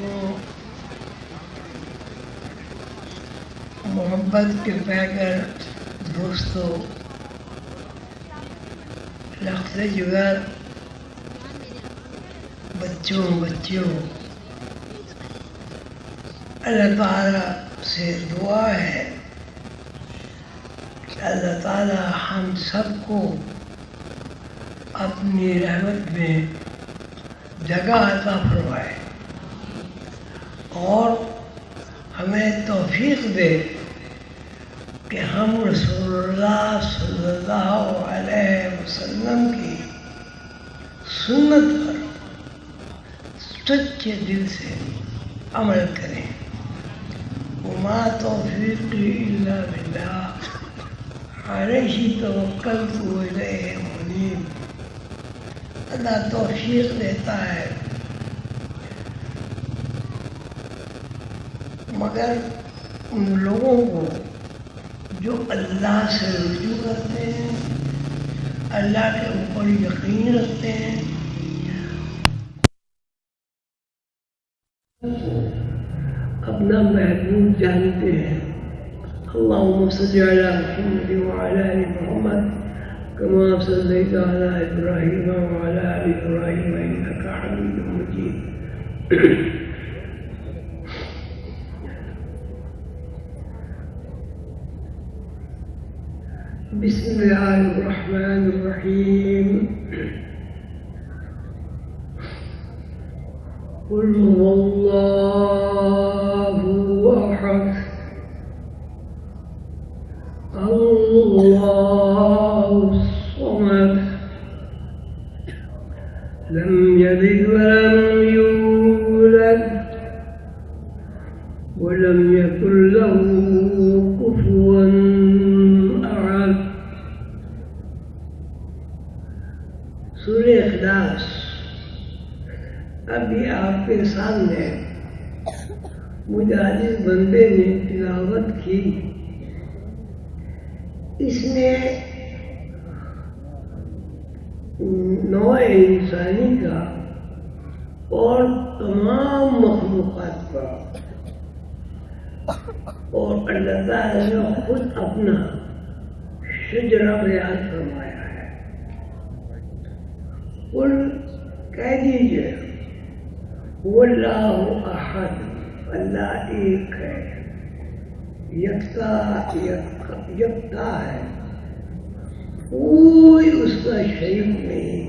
دوستوں، محبت کے پیکٹ دوستوں، لخت جگر بچوں، اللہ تعالیٰ سے دعا ہے کہ اللہ تعالیٰ ہم سب کو اپنی رحمت میں جگہ عطا فرمائے اور ہمیں توفیق دے کہ ہم رسول اللہ صلی اللہ علیہ وسلم کی سنت پر سچے دل سے عمل کریں۔ وما توفیقی الا باللہ علیہ توکلت والیہ منیب۔ اللہ توفیق دیتا ہے مگر ان لوگوں کو جو اللہ سے رجوع کرتے ہیں، اللہ کے اوپر یقین رکھتے ہیں، اپنا محبوب جانتے ہیں۔ اللہم صلی علی محمد وعلی آل محمد کما صلیت علی ابراہیم وعلی آل ابراہیم انک حمید مجید۔ بسم اللہ الرحمن الرحیم۔ قل هو اللہ احد اللہ الصمد لم یلد ولم یولد ولم یکن له کفوا احد۔ سورہ اخلاص ابھی آپ کے سامنے مجاہد بندے نے تلاوت کی۔ اس میں نوع انسانی کا اور تمام مخلوقات کا اور اللہ تعالیٰ نے خود اپنا شجرہ بیان فرمایا ہے۔ قل کہہ دیجئے هو اللہ احد، اللہ ایک ہے، یکتا ہے، کوئی اس کا شریک نہیں۔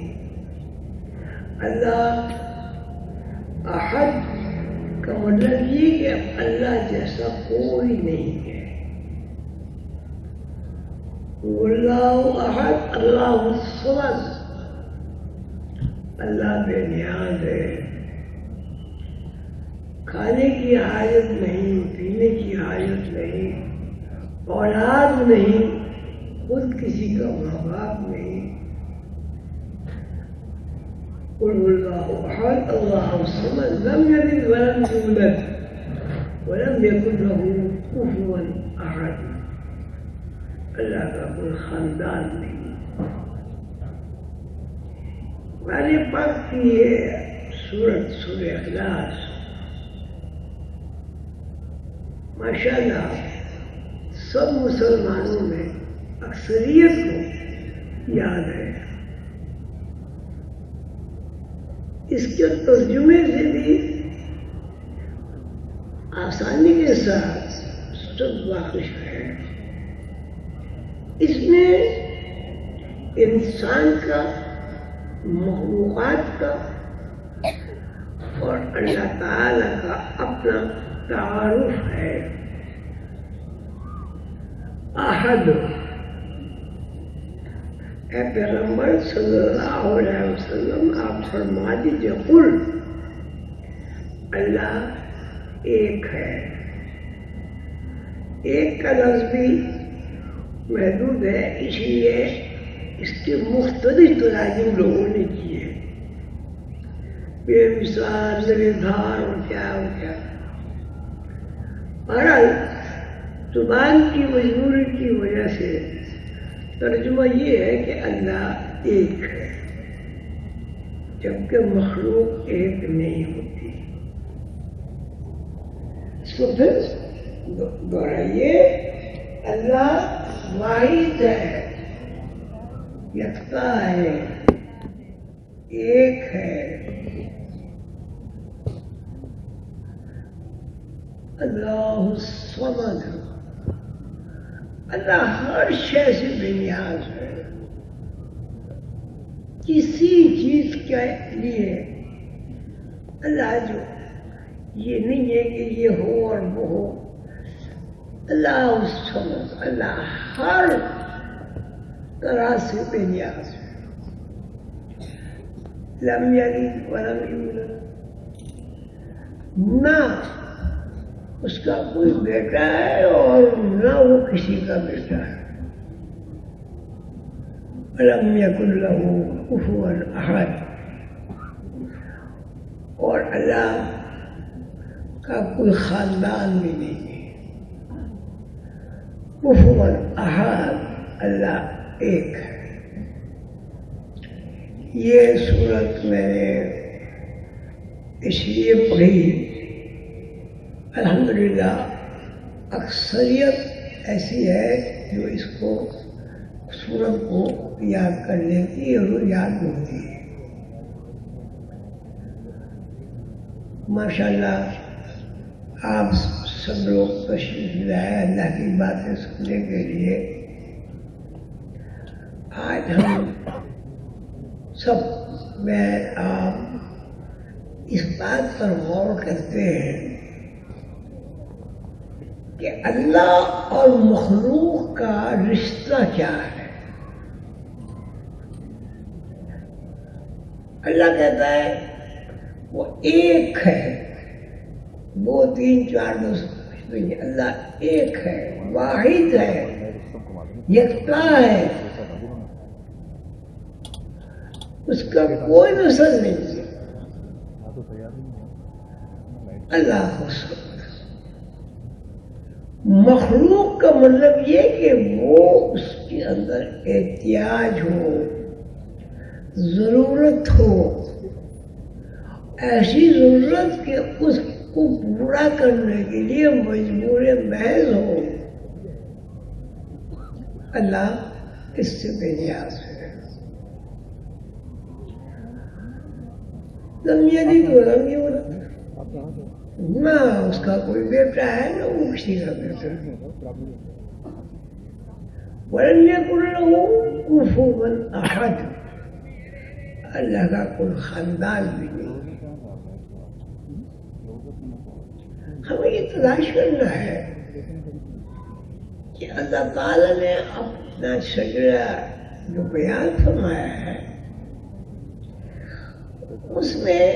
اللہ احد کا مطلب یہ کہ اللہ جیسا کوئی نہیں ہے۔ اللہ احد، اللہ الصمد، اللہ بے نیاز ہے، کھانے کی حاجت نہیں، پینے کی حاجت نہیں، اولاد نہیں، خود کسی کا ماں باپ نہیں۔ قل اللہ احد اللہ الصمد لم یلد ولم یولد ولم یکن له کفوا احد۔ اللہ کا کوئی خاندان نہیں۔ قرآن پاک کی یہ سورہ اخلاص ماشاءاللہ سب مسلمانوں میں اکثریت کو یاد ہے۔ اس کے ترجمے سے بھی آسانی کے ساتھ سب واقف ہے۔ اس میں انسان کا، مخلوقات کا اور اللہ تعالیٰ کا اپنا تعارف ہے۔ احد، اے پیغمبر صلی اللہ علیہ وسلم آپ فرما دیجیے قل، اللہ ایک ہے۔ ایک کا لفظ بھی محدود ہے، اس لیے اس کے مختلف تراجم لوگوں نے کیے، بے مثال، زیر دھار اور کیا۔ بہرحال زبان کی مجبوری کی وجہ سے ترجمہ یہ ہے کہ اللہ ایک ہے، جبکہ مخلوق ایک نہیں ہوتی۔ اس کو پھر دوہرائیے، اللہ واحد ہے، یکتا ہے، ایک ہے، اللہ الصمد، اللہ ہر شے سے بے نیاز ہے، کسی چیز کے لیے اللہ جو یہ نہیں ہے کہ یہ ہو اور وہ ہو، اللہ الصمد، اللہ ہر طرح سے بے نیاز ہے، لم یلد ولم یولد، نہ اس کا کوئی بیٹا ہے اور نہ وہ کسی کا بیٹا ہے، ولم یکن لہ کفوا احد، اور اللہ کا کوئی خاندان بھی نہیں ہے، کفوا احد، اللہ ایک ہے۔ یہ صورت میں نے اس لیے پڑھی، الحمدللہ اکثریت ایسی ہے جو اس کو صورت کو یاد کر لیتی ہے اور یاد ہوتی ہے۔ ماشاءاللہ آپ سب لوگ تشریف لائے اللہ کی باتیں سننے کے لیے۔ آج ہم سب میں آپ اس بات پر غور کرتے ہیں کہ اللہ اور مخلوق کا رشتہ کیا ہے۔ اللہ کہتا ہے وہ ایک ہے، دو تین چار دوست نہیں، اللہ ایک ہے، واحد ہے، یکتا ہے، اس کا کوئی مثل نہیں ہے۔ اللہ خود مخلوق کا مطلب یہ کہ وہ اس کے اندر احتیاج ہو، ضرورت ہو، ایسی ضرورت کہ اس کو پورا کرنے کے لیے مجبور محض ہو، اللہ اس سے بے نیاز ہے۔ لم یلد ولم یولد، نہ اس کا کوئی بیٹا ہے نہ وہ کسی کا بیٹا ہے، ولم یکن لہ کفوا احد، اللہ کا کوئی خاندان بھی نہیں۔ ہمیں یہ تلاش کرنا ہے کہ اللہ تعالیٰ نے اپنا شجرہ جو بیان فرمایا ہے اس میں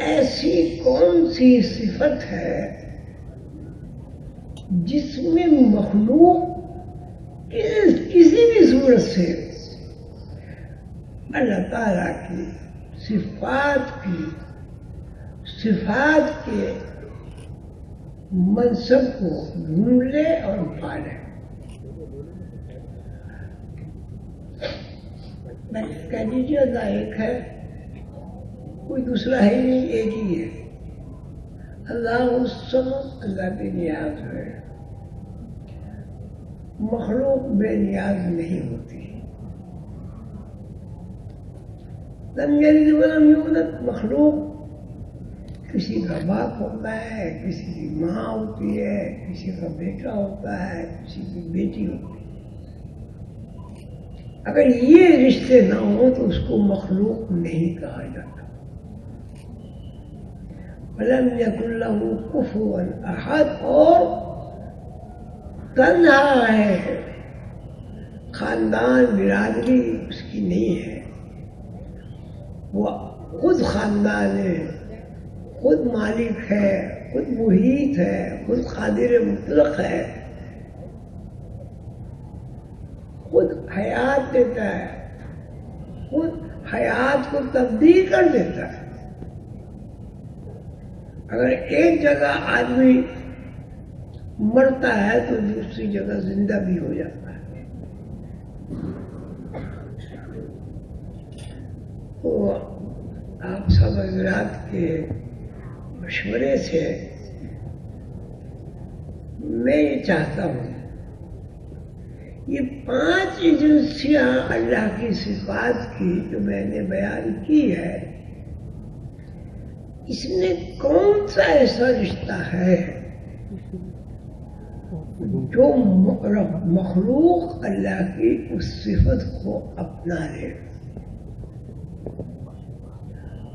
ایسی کون سی صفت ہے جس میں مخلوق کسی بھی صورت سے اللہ تعالیٰ کی صفات کے منصب کو ڈھونڈ لے اور پالے۔ کہہ دیجیے اللہ ایک ہے، کوئی دوسرا ہے نہیں، ایک ہی ہے۔ اللہ الصمد، اللہ بے نیاز ہے، مخلوق بے نیاز نہیں ہوتی۔ لم یلد ولم یولد، مخلوق کسی کا باپ ہوتا ہے، کسی کی ماں ہوتی ہے، کسی کا بیٹا ہوتا ہے، کسی کی بیٹی ہوتی ہے۔ اگر یہ رشتے نہ ہوں تو اس کو مخلوق نہیں کہا جاتا۔ وَلَمْ يَكُنْ لَهُ كُفُوًا أَحَدٌ، اور تنہا ہے، خاندان برادری اس کی نہیں ہے، وہ خود خاندان ہے، خود مالک ہے، خود محیط ہے، خود قادر مطلق ہے، خود حیات دیتا ہے، خود حیات کو تبدیل کر دیتا ہے۔ اگر ایک جگہ آدمی مرتا ہے تو دوسری جگہ زندہ بھی ہو جاتا ہے۔ تو آپ سب حضرات کے مشورے سے میں یہ چاہتا ہوں یہ 5 ایجنسیاں اللہ کی صفات کی جو میں نے بیان کی ہے، اس میں کون سا ایسا رشتہ ہے جو مخلوق اللہ کی اس صفت کو اپنا لے،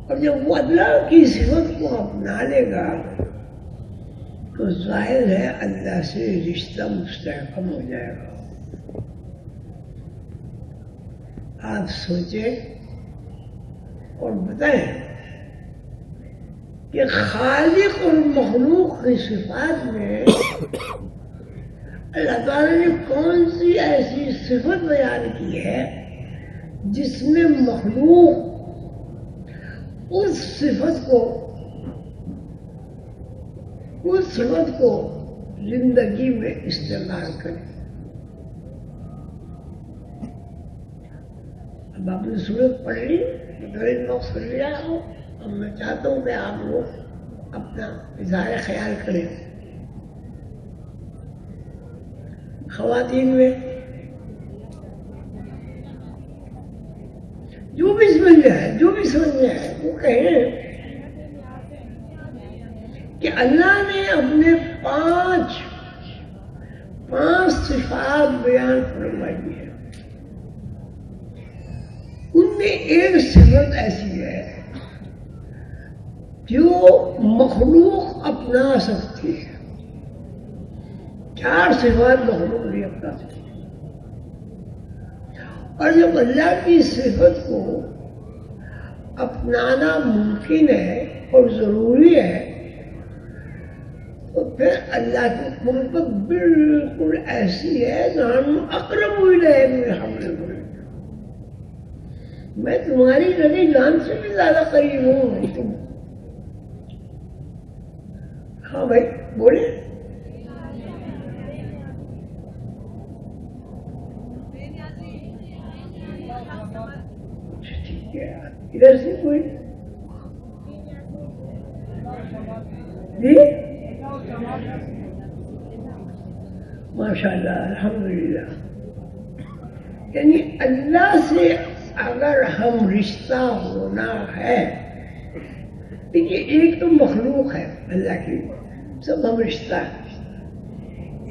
اور جب وہ اللہ کی صفت کو اپنا لے گا تو ظاہر ہے اللہ سے رشتہ مستحکم ہو جائے گا۔ آپ سوچیں اور بتائیں کہ خالق اور مخلوق کی صفات میں اللہ تعالیٰ نے کون سی ایسی صفت بیان کی ہے جس میں مخلوق اس صفت کو زندگی میں استعمال کرے۔ اب آپ نے سورت پڑھ لی، وقت سن لیا ہو، اب میں چاہتا ہوں کہ آپ لوگ اپنا اظہار خیال کریں۔ خواتین میں جو بھی سمجھ جائے وہ کہیں کہ اللہ نے اپنے 5 صفات بیان فرمائی ہے، ان میں ایک صفت ایسی ہے جو مخلوق اپنا سکتی ہے، 4 صفات مخلوق نہیں اپنا سکتی، اور جب اللہ کی صفت کو اپنانا ممکن ہے اور ضروری ہے تو پھر اللہ کی محبت بالکل ایسی ہے نحن اقرب الیہ من حبل الورید، میں تمہاری رگے جان سے بھی زیادہ قریب ہوں۔ ہاں بھائی بولے۔ ٹھیک ہے، ادھر سے کوئی جی؟ ماشاء اللہ، الحمدللہ۔ یعنی اللہ سے اگر ہم رشتہ ہونا ہے، دیکھیے ایک تو مخلوق ہے اللہ کی، سب ہم رشتہ ہے،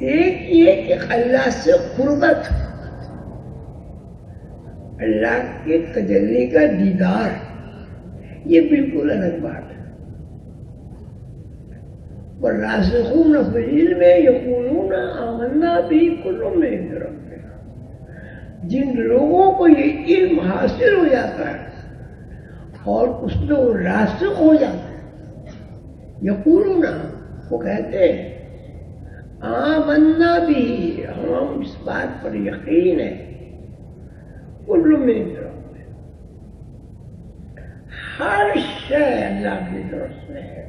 ایک یہ کہ اللہ سے قربت، اللہ کے تجلی کا دیدار، یہ بالکل الگ بات ہے۔ والراسخون فی العلم یقولون آمنا بہ کل من عند ربنا، جن لوگوں کو یہ علم حاصل ہو جاتا ہے اور اس میں وہ راسخ ہو جاتا ہے، یقولون، وہ کہتے ہیں آمنا بہ، ہم اس بات پر یقین ہے، کل من عند ربنا، ہر شے اللہ کی طرف سے ہے۔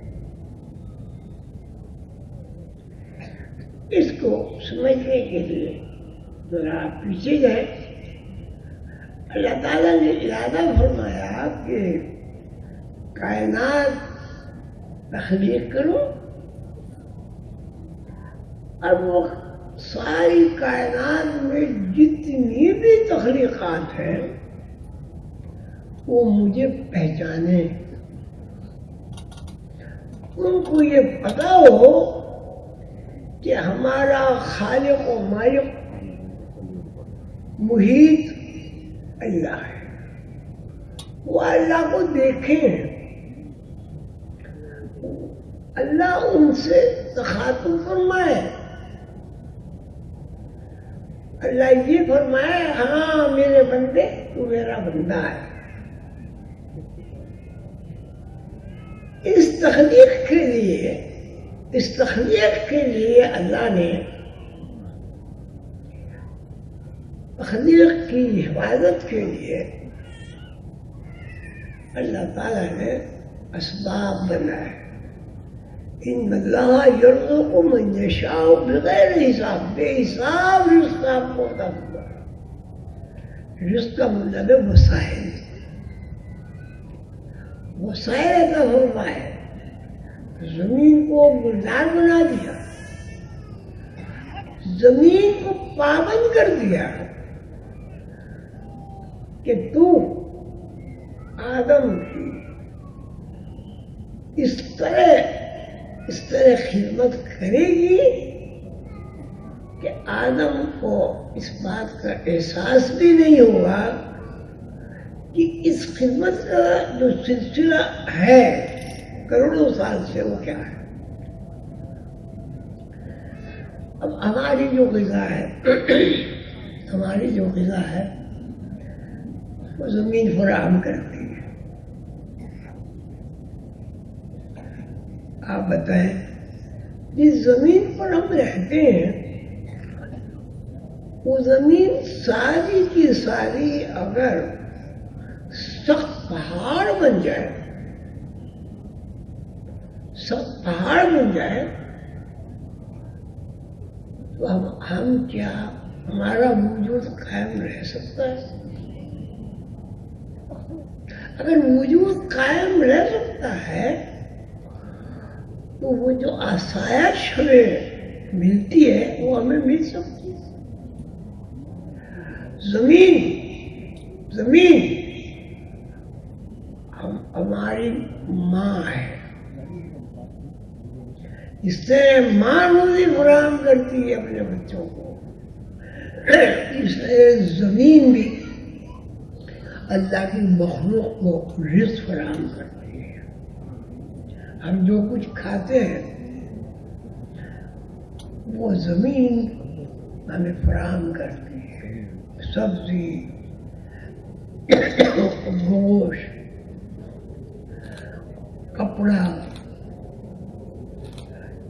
اس کو سمجھنے کے لیے ذرا پیچھے جائیں۔ اللہ تعالیٰ نے ارادہ فرمایا کہ کائنات تخلیق کرو، اور وہ ساری کائنات میں جتنی بھی تخلیقات ہیں وہ مجھے پہچانے، ان کو یہ پتا ہو کہ ہمارا خالق و مالک محیط اللہ ہے، وہ اللہ کو دیکھیں، اللہ ان سے تخاطب فرمائے، اللہ یہ فرمائے ہاں میرے بندے تو میرا بندہ ہے۔ اس تخلیق کے لیے اللہ نے تخلیق کی حفاظت کے لیے اللہ تعالیٰ نے اسباب بنائے۔ ان اللہ یرزق من یشاء بغیر حساب، بے حساب رزق آپ کو عطا ہوا۔ رزق کا مطلب ہے وسائل، وسائل عطا فرمائے، زمین کو گلزار بنا دیا، زمین کو پابند کر دیا کہ تو آدم کی اس طرح خدمت کرے گی کہ آدم کو اس بات کا احساس بھی نہیں ہوگا کہ اس خدمت کا جو سلسلہ ہے کروڑوں سال سے وہ کیا ہے. اب ہماری جو غذا ہے وہ زمین فراہم کرتی ہے. آپ بتائیں جس زمین پر ہم رہتے ہیں وہ زمین ساری کی ساری اگر سخت پہاڑ بن جائے تو ہم کیا ہمارا وجود قائم رہ سکتا ہے؟ اگر وجود قائم رہ سکتا ہے تو وہ جو آسائش ہمیں ملتی ہے وہ ہمیں مل سکتی ہے. زمین ہماری ماں ہے. اس طرح ماں روزی فراہم کرتی ہے اپنے بچوں کو، اس طرح زمین بھی اللہ کی مخلوق کو رزق فراہم کرتی ہے. ہم جو کچھ کھاتے ہیں وہ زمین ہمیں فراہم کرتی ہے. سبزی، گوشت، کپڑا،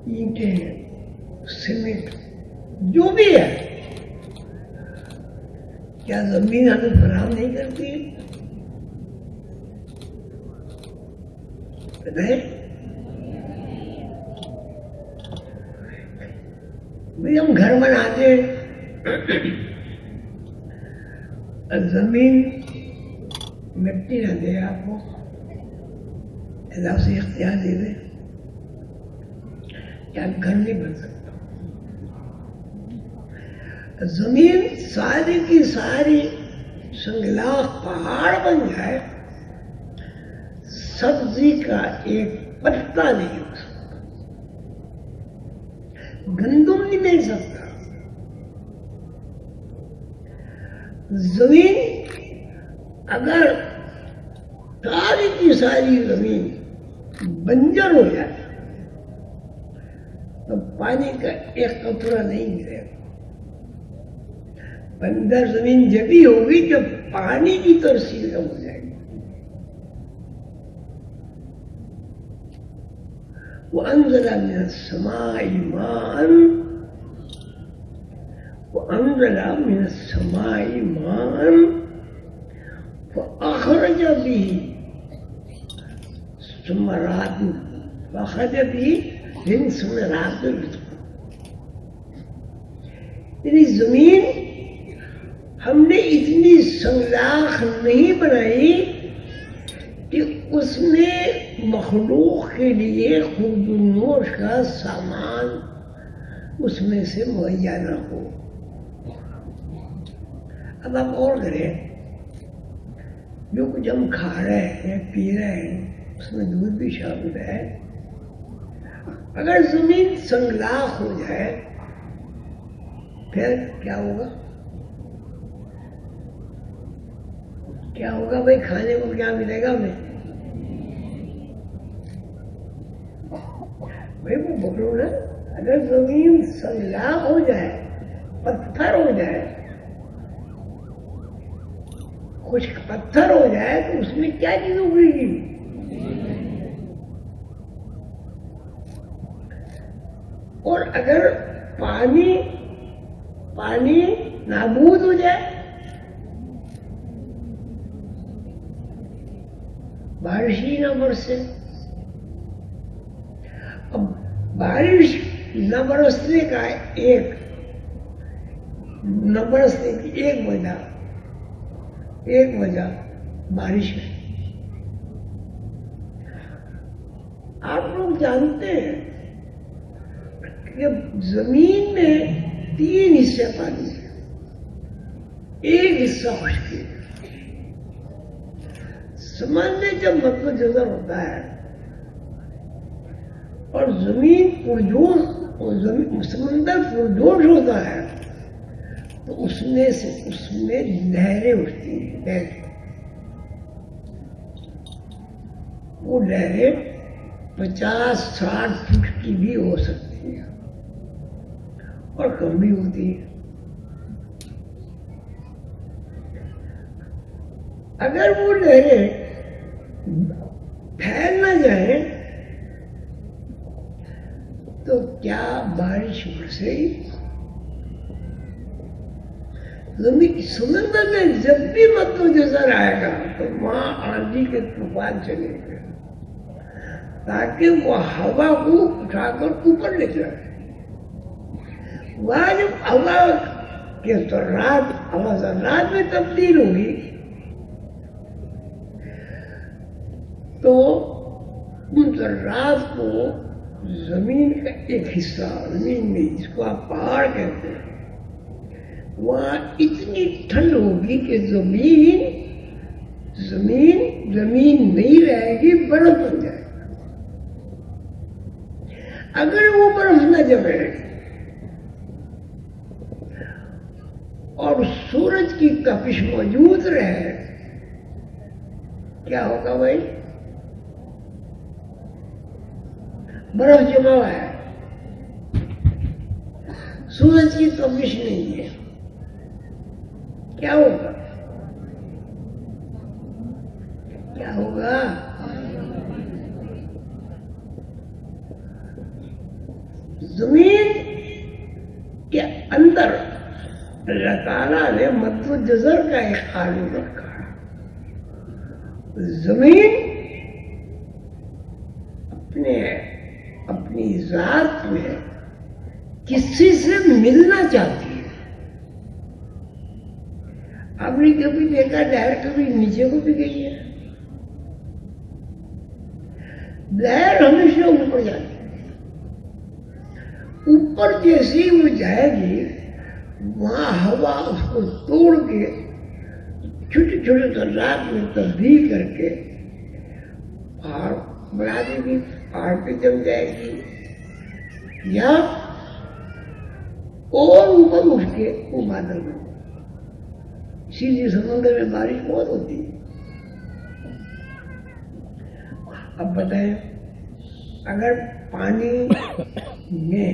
اینٹیں، سیمنٹ، جو بھی ہے کیا زمین ہمیں فراہم نہیں کرتی؟ ہم گھر بناتے ہیں، زمین مٹی نہ دے آپ کو، اللہ سے اختیار دے دے کیا گھر نہیں بن سکتا. زمین ساری کی ساری سنگلاخ پہاڑ بن جائے، سبزی کا ایک پتا نہیں ہو سکتا، گندم نہیں مل سکتا. زمین اگر ساری کی ساری زمین بنجر ہو جائے تو پانی کا ایک قطرہ نہیں ملے گا. بنجر زمین جب ہی ہوگی جب پانی کی ترسیل کم ہو جائے گی. وَأَنزَلَ مِنَ السَّمَاءِ مَاءً فَأَخْرَجَ بِهِ ثَمَرَاتٍ یعنی زمین ہم نے اتنی سنگلاخ نہیں بنائی کہ اس میں مخلوق کے لیے خود نوش کا سامان اس میں سے مہیا نہ ہو. اب آپ اور کریں، جو کچھ ہم کھا رہے ہیں پی رہے ہیں اس میں دودھ بھی شامل ہے. اگر زمین سنگلاخ ہو جائے پھر کیا ہوگا؟ کیا ہوگا بھائی؟ کھانے کو کیا ملے گا ہمیں؟ بھائی وہ بولو نا، اگر زمین سنگلاخ ہو جائے، پتھر ہو جائے، خشک پتھر ہو جائے تو اس میں کیا چیز اگے گی؟ اور اگر پانی نابود ہو جائے، بارش ہی نہ برسے. اب بارش نہ برسنے کا ایک وجہ بارش ہے. آپ لوگ جانتے ہیں کہ زمین میں 3 حصے پانی کے، 1 حصہ خشکی۔ سمندر جب مطلب جزر ہوتا ہے اور زمین پرجوش، سمندر پرجوش ہوتا ہے تو اس میں لہریں اٹھتی ہیں، وہ لہریں 50-60 فٹ کی بھی ہو سکتی ہیں اور کم بھی ہوتی ہیں۔ اگر وہ لہریں پھیل نہ جائیں تو کیا بارش برسے گی؟ سمندر میں جب بھی مطلب جزر آئے گا تو وہاں آندھی کے طوفان چلے گئے تاکہ وہ ہوا کو اٹھا کر اوپر لے جائے۔ وہاں جب ہوا کے ذرات میں تبدیل ہوگی تو ان ذرات کو زمین کا ایک حصہ، زمین میں جس کو آپ پہاڑ کہتے ہیں، وہاں اتنی ٹھنڈ ہوگی کہ زمین نہیں رہے گی، برف بن جائے گا۔ اگر وہ برف نہ جمے اور سورج کی تپش موجود رہے، کیا ہوگا بھائی؟ برف جمع ہوا ہے، سورج کی تپش نہیں ہے، کیا ہوگا؟ کیا ہوگا؟ زمین کے اندر اللہ تعالیٰ نے مد و جزر کا ایک قانون رکھا ہے۔ زمین اپنی ذات میں کسی سے ملنا چاہتی ہے۔ آپ نے کبھی دیکھا لہر کبھی نیچے کو بھی گئی ہے؟ لہر ہمیشہ اوپر جاتی ہے، اوپر جیسی وہ جائے گی وہاں ہوا اس کو توڑ کے چھوٹے چھوٹے ذرات میں تبدیل کر کے پہاڑ بنا دے گی، پہاڑ پہ جم جائے گی، یا اور اوپر اٹھ کے وہ بادل میں، اسی لیے سمندر میں بارش بہت ہوتی ہے۔ اب بتائیں، اگر پانی میں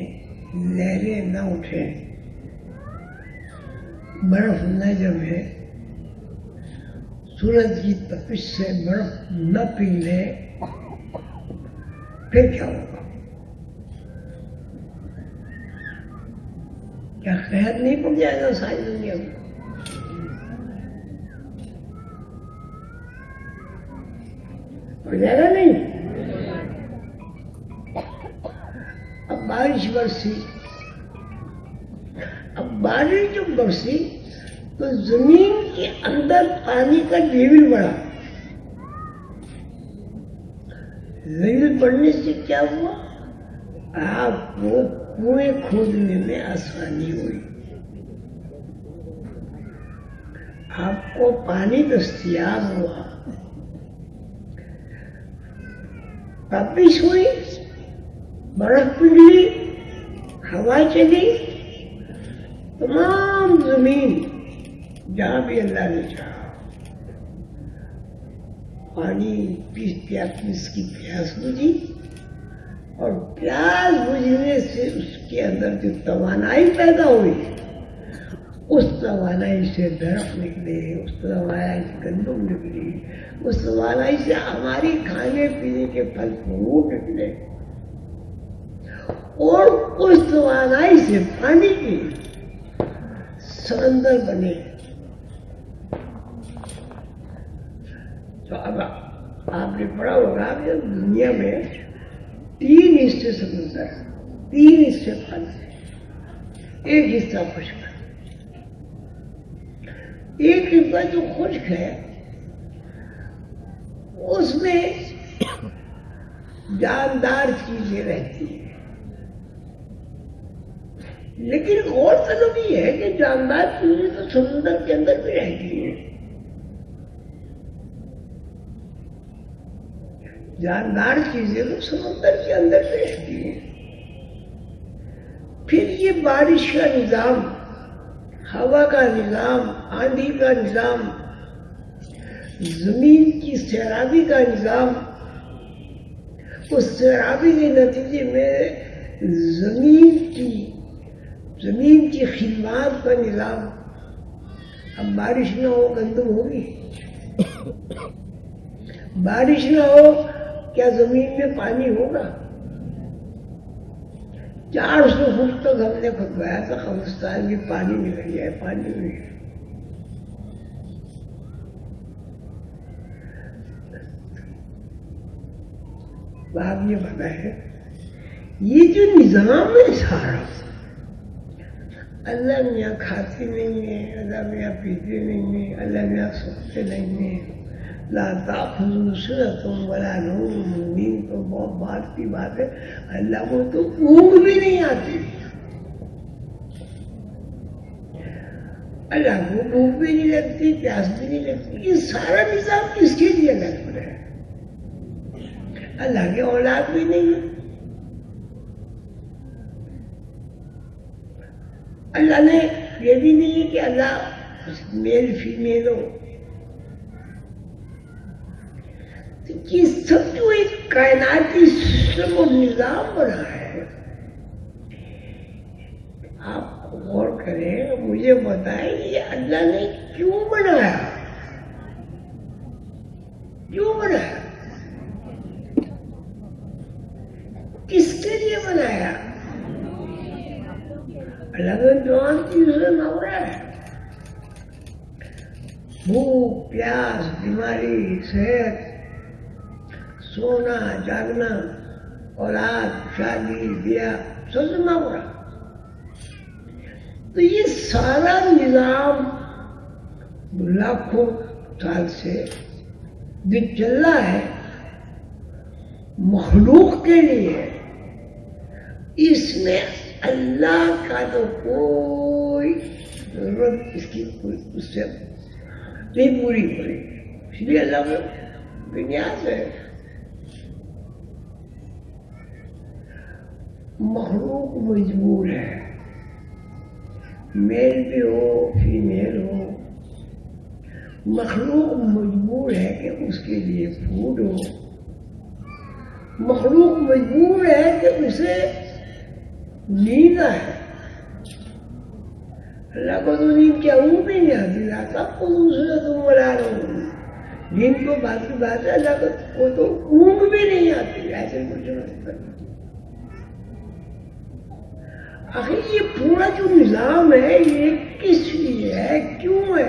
لہریں نہ اٹھیں، برف نہ جمے، سورج کی تپش سے برف نہ پگھلے، پھر کیا ہوگا؟ کیا قحط نہیں پڑ جائے گا ساری دنیا میں؟ پڑ جائے گا نہیں؟ اب بارش برسی، اب بارش جو برسی تو زمین کے اندر پانی کا لیول بڑھا، لیول بڑھنے سے کیا ہوا؟ آپ کو کنویں کھودنے میں آسانی ہوئی، آپ کو پانی دستیاب ہوا، تپش ہوئی، برف پگھلی، ہوا چلی، تمام زمین جہاں بھی اللہ نے چاہا پانی پیس کی پیاس بجھی، اور پیاس بجھنے سے اس کے اندر جو توانائی پیدا ہوئی، اس توانائی سے درخت نکلے، اس توانائی سے گندم نکلی، اس توانائی سے ہماری کھانے پینے کے پھل فروٹ نکلے، اور اس توانائی سے پانی کی سمندر بنے۔ تو اب آپ نے پڑھا ہوگا کہ دنیا میں 3 حصے سمندر، 3 حصے پانی، 1 حصہ خشک، 1 حصہ جو خشک ہے اس میں جاندار چیزیں رہتی ہیں، لیکن غور طلب یہ ہے کہ جاندار چیزیں تو سمندر کے اندر بھی رہتی ہیں، جاندار چیزیں تو سمندر کے اندر بھی رہتی ہیں۔ پھر یہ بارش کا نظام، ہوا کا نظام، آندھی کا نظام، زمین کی سیرابی کا نظام، اس سیرابی کے نتیجے میں زمین کی خدمات کا نظام۔ اب بارش نہ ہو گندم ہوگی، بارش نہ ہو کیا زمین میں پانی ہوگا؟ 400 فٹ تک ہم نے کھدوایا تھا قبرستان میں، پانی نکل جائے، پانی نہیں۔ بات یہ بتا ہے، یہ جو نظام ہے سارا، اللہ میاں کھاتے نہیں ہیں، اللہ میاں پیتے نہیں ہیں، اللہ میاں سوتے نہیں ہیں، لا تأخذہ سنۃ ولا نوم، نیند تو بہت بات کی بات ہے، اللہ کو تو اونگ بھی نہیں آتی، اللہ کو بھوک بھی نہیں لگتی، پیاس بھی نہیں لگتی۔ یہ سارا نظام کس کے لیے لگ پڑا ہے؟ اللہ کے اولاد بھی نہیں ہے۔ اللہ نے یہ بھی نہیں ہے کہ اللہ میل فیمیل ہو، یہ سب جو ایک کائناتی سسٹم اور نظام بنا ہے، آپ غور کریں، مجھے بتائیں یہ اللہ نے کیوں بنایا؟ کیوں بنایا؟ کس کے لیے بنایا؟ اللہ کا جوان چیزیں نہ ہو رہا ہے، بھوک، پیاس، بیماری، صحت، سونا، جاگنا، اولاد، شادی، بیاہ، سب نہ ہو رہا۔ تو یہ سارا نظام لاکھوں سال سے جو چل رہا ہے مخلوق کے لیے، اس میں اللہ کا تو کوئی ضرورت اس کی اس سے نہیں پوری ہو رہی، اس لیے اللہ میں بنیاد ہے۔ مخلوق مجبور ہے، میل بھی ہو فیمیل ہو، مخلوق مجبور ہے کہ اس کے لیے فوڈ ہو، مخلوق مجبور ہے کہ اسے نیند آئے۔ اللہ کو تو نیند کیا اونگ بھی نہیں آتی، اللہ کا کو دوسرا تم بلا رہا ہوں، نیند کو بات کی بات ہے، اللہ کو تو اونگ بھی نہیں آتی، ایسے کچھ نہیں۔ آخر یہ پورا جو نظام ہے یہ کس لیے ہے، کیوں ہے؟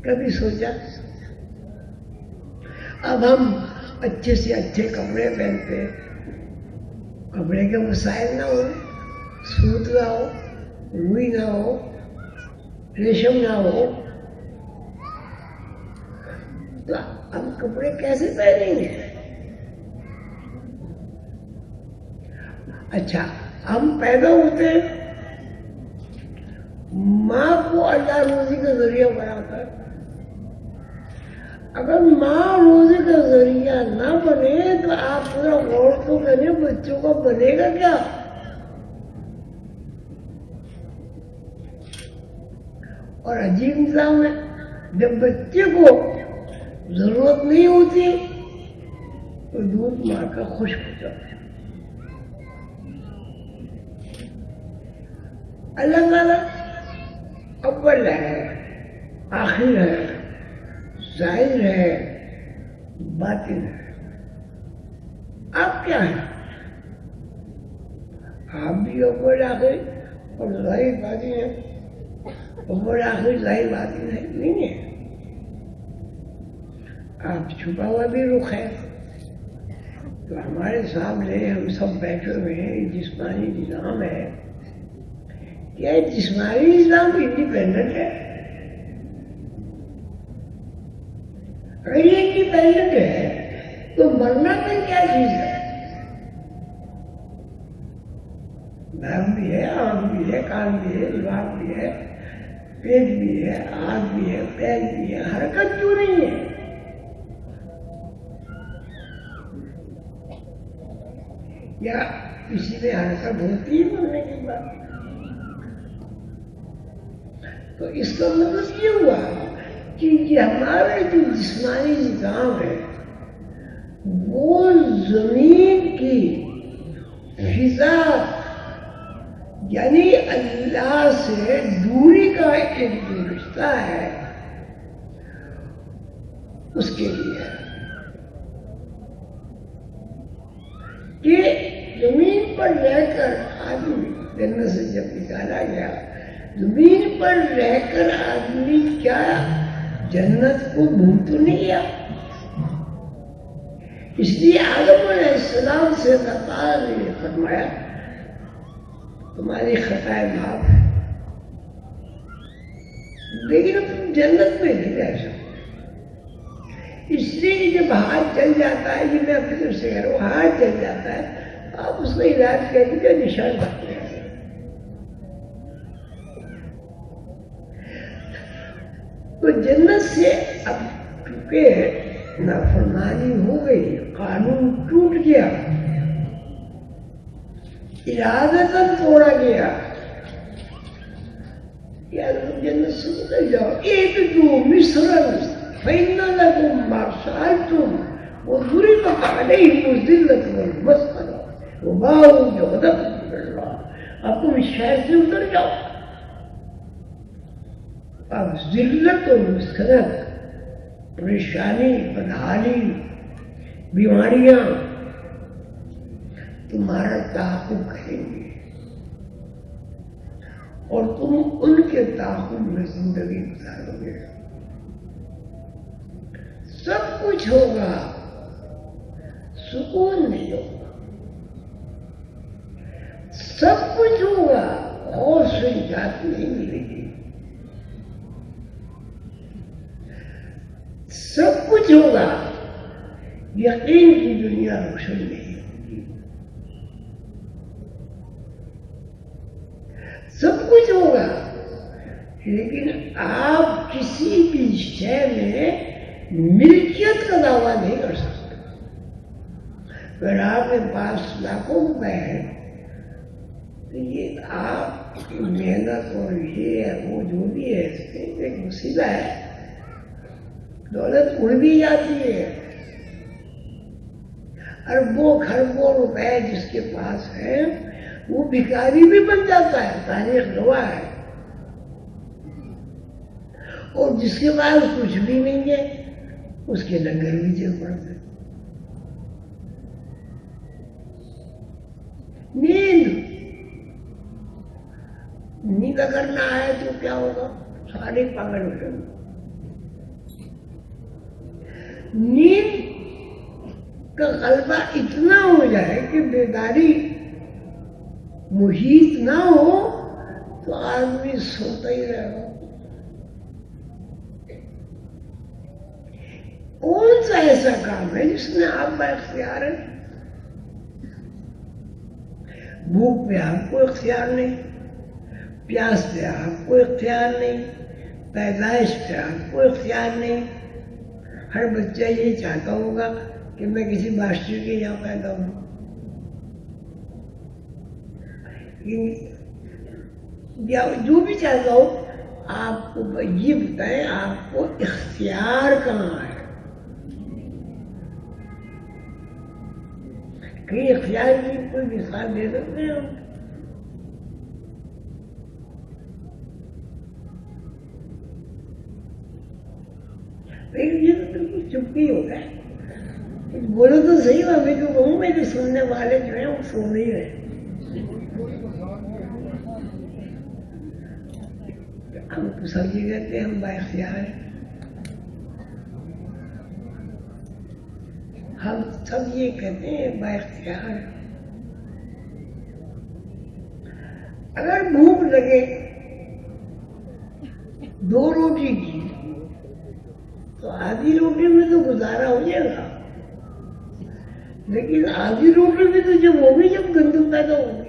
کبھی سوچا؟ اب ہم اچھے سے اچھے کپڑے پہنتے، کپڑے کے مسائل نہ ہو، سوت نہ ہو، روئی نہ ہو، ریشم نہ ہو، تو ہم کپڑے کیسے پہنیں گے؟ اچھا، ہم پیدا ہوتے ماں کو اللہ روزی کا ذریعہ بناتا ہے، اگر ماں روزی کا ذریعہ نہ بنے تو آپ پورا غور تو کریں، بچوں کا بنے گا کیا؟ اور عجیب نظام ہے، جب بچے کو ضرورت نہیں ہوتی تو دودھ ماں کا خشک ہو جاتا ہے۔ اللہ تعالیٰ اول ہے، آخر ہے، ظاہر ہے، باطن ہے۔ آپ کیا ہیں؟ آپ بھی اول آخر اور ظاہر باطن ہے، اول آخر ظاہر باطن ہے نہیں ہے، آپ چھپا ہوا بھی رخ ہے۔ تو ہمارے سامنے ہم سب بیٹھے ہوئے ہیں، جسمانی نظام ہے، کیا جسمانی نظام انڈیپینڈنٹ ہے؟ اگر یہ انڈیپینڈنٹ ہے تو مرنا میں کیا چیز ہے؟ بھی ہے, آنکھ بھی ہے, کان بھی ہے, دماغ بھی ہے, پیٹ بھی ہے, ہاتھ بھی ہے, پیر بھی ہے, حرکت کیوں نہیں ہے؟ یا کسی میں حرکت ہوتی ہے مرنے کے بعد؟ تو اس کا مطلب یہ ہوا کہ یہ ہمارا جو جسمانی نظام ہے وہ زمین کی فضا یعنی اللہ سے دوری کا ایک جو رشتہ ہے اس کے لیے کہ زمین پر رہ کر آدمی جنت سے جب نکالا گیا, زمین پر رہ کر آدمی کیا جنت کو بھول تو نہیں گیا؟ اس لیے آدم علیہ السلام سے اللہ تعالیٰ نے یہ فرمایا تمہاری خطائیں معاف ہے, لیکن تم جنت میں نہیں رہ سکتے. اس لیے جب ہاتھ جل جاتا ہے, یہ میں اپنی طرف سے کہہ رہا ہوں, ہاتھ جل جاتا ہے آپ اس کا علاج کر لیجیے, نشان رکھتے ہیں. تو جنت سے اب چونکہ نافرمانی ہو گئی, قانون ٹوٹ گیا, ارادتاً توڑا گیا, یا تم جنت سے نکل جاؤ. اہبطوا مصرا فإن لكم ما سألتم وضربت عليهم الذلة والمسكنة وباءوا بغضب من الله. اب تم اس شہر سے اتر جاؤ. اب ذلت اور مسکنت, پریشانی, بدحالی, بیماریاں تمہارا تعاقب کریں گے اور تم ان کے تعاقب میں زندگی گزارو گے. سب کچھ ہوگا, سکون نہیں ہوگا. سب کچھ ہوگا, خوف سے نجات نہیں ملے گی. سب کچھ ہوگا, یقین کی دنیا روشن نہیں ہوگی. سب کچھ ہوگا, لیکن آپ کسی بھی شے میں ملکیت کا دعویٰ نہیں کر سکتے. اگر آپ کے پاس لاکھوں روپے ہے تو یہ آپ کی محنت اور یہ ہے وہ جو بھی ہے اس میں ایک وسیلہ ہے. دولت اڑ بھی جاتی ہے, اربوں خربوں روپے جس کے پاس ہے وہ بھکاری بھی بن جاتا ہے, تاریخ گواہ ہے. اور جس کے پاس کچھ بھی نہیں ہے اس کے لنگر بھی چل پڑتے. نیند اگر نہ آئے تو کیا ہوگا؟ سارے پاگل ہو جائیں گے. نیند کا غلبہ اتنا ہو جائے کہ بیداری محیط نہ ہو تو آدمی سوتا ہی رہے گا. کون سا ایسا کام ہے جس میں آپ کا اختیار ہے؟ بھوک پہ آپ کو اختیار نہیں, پیاس پہ آپ کو اختیار نہیں, پیدائش پہ آپ کو اختیار نہیں. ہر بچہ یہ چاہتا ہوگا کہ میں کسی ماسٹر کے یہاں پیدا ہوں. یا جو بھی چاہتا ہو, آپ کو یہ بتائیں آپ کو اختیار کہاں ہے؟ کہیں اختیار کی کوئی مثال دے سکتے ہیں ہم؟ لیکن یہ تو بالکل چپی ہو گئے. بولو تو صحیح, میں جو کہوں میرے سننے والے جو ہیں وہ سن نہیں رہے. ہم تو سب یہ کہتے ہیں ہم با اختیار ہیں. ہم سب یہ کہتے ہیں با اختیار ہیں. اگر بھوک لگے 2 روٹی کی تو آدھی روٹی میں تو گزارا ہو جائے گا, لیکن آدھی روٹی میں تو جب ہوگی جب گندم پیدا ہوگی.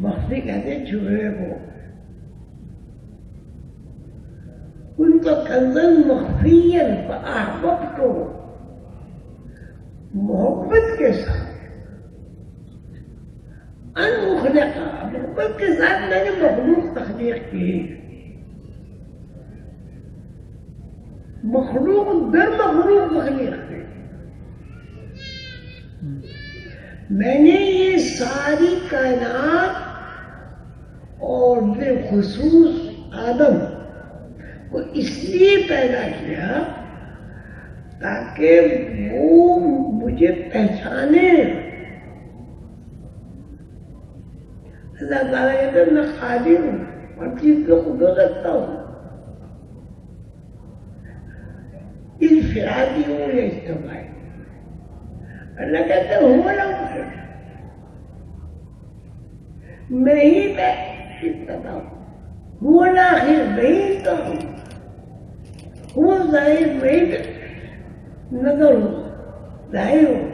مخفی کہتے ہیں چھپے کو. كنت كنزا مخفيا فأحببته محبت کے ساتھ ان مخلقہ محبت کے ساتھ میں نے مخلوق تخلیق کی. مخلوق در مخلوق تخلیق کی. میں نے یہ ساری کائنات اور بالخصوص آدم کو اس لیے پیدا کیا تاکہ وہ مجھے پہچانے. اللہ تعالیٰ کہتا ہے میں قادر ہوں ہر چیز کو خود رکھتا ہوں. انفرادی ہوں یا اجتماعی. اللہ کہتا ہے ہو رہا میں ہی میں ابتدا ہوں. وہ آخر میں ہی کا ہوں. وہ ظاہر میں نظر ہوں ظاہر ہوں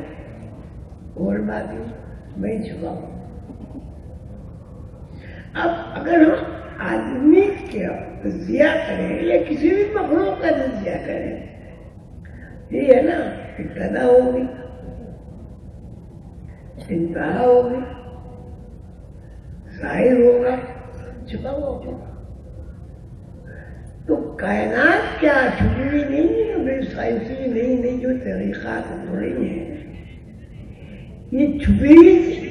اور باقی میں چھپا ہوں. اب اگر ہم آدمی کا تجزیہ کریں یا کسی بھی مخلوق کا تجزیہ کریں یہ ہے نا ابتدا ہوگی انتہا ہوگی ظاہر ہوگا چھپا ہوا ہوگا. تو کائنات کیا چھپی ہوئی نہیں ہے بے سائنسی نہیں جو طریقات تھوڑی ہیں. یہ چھپی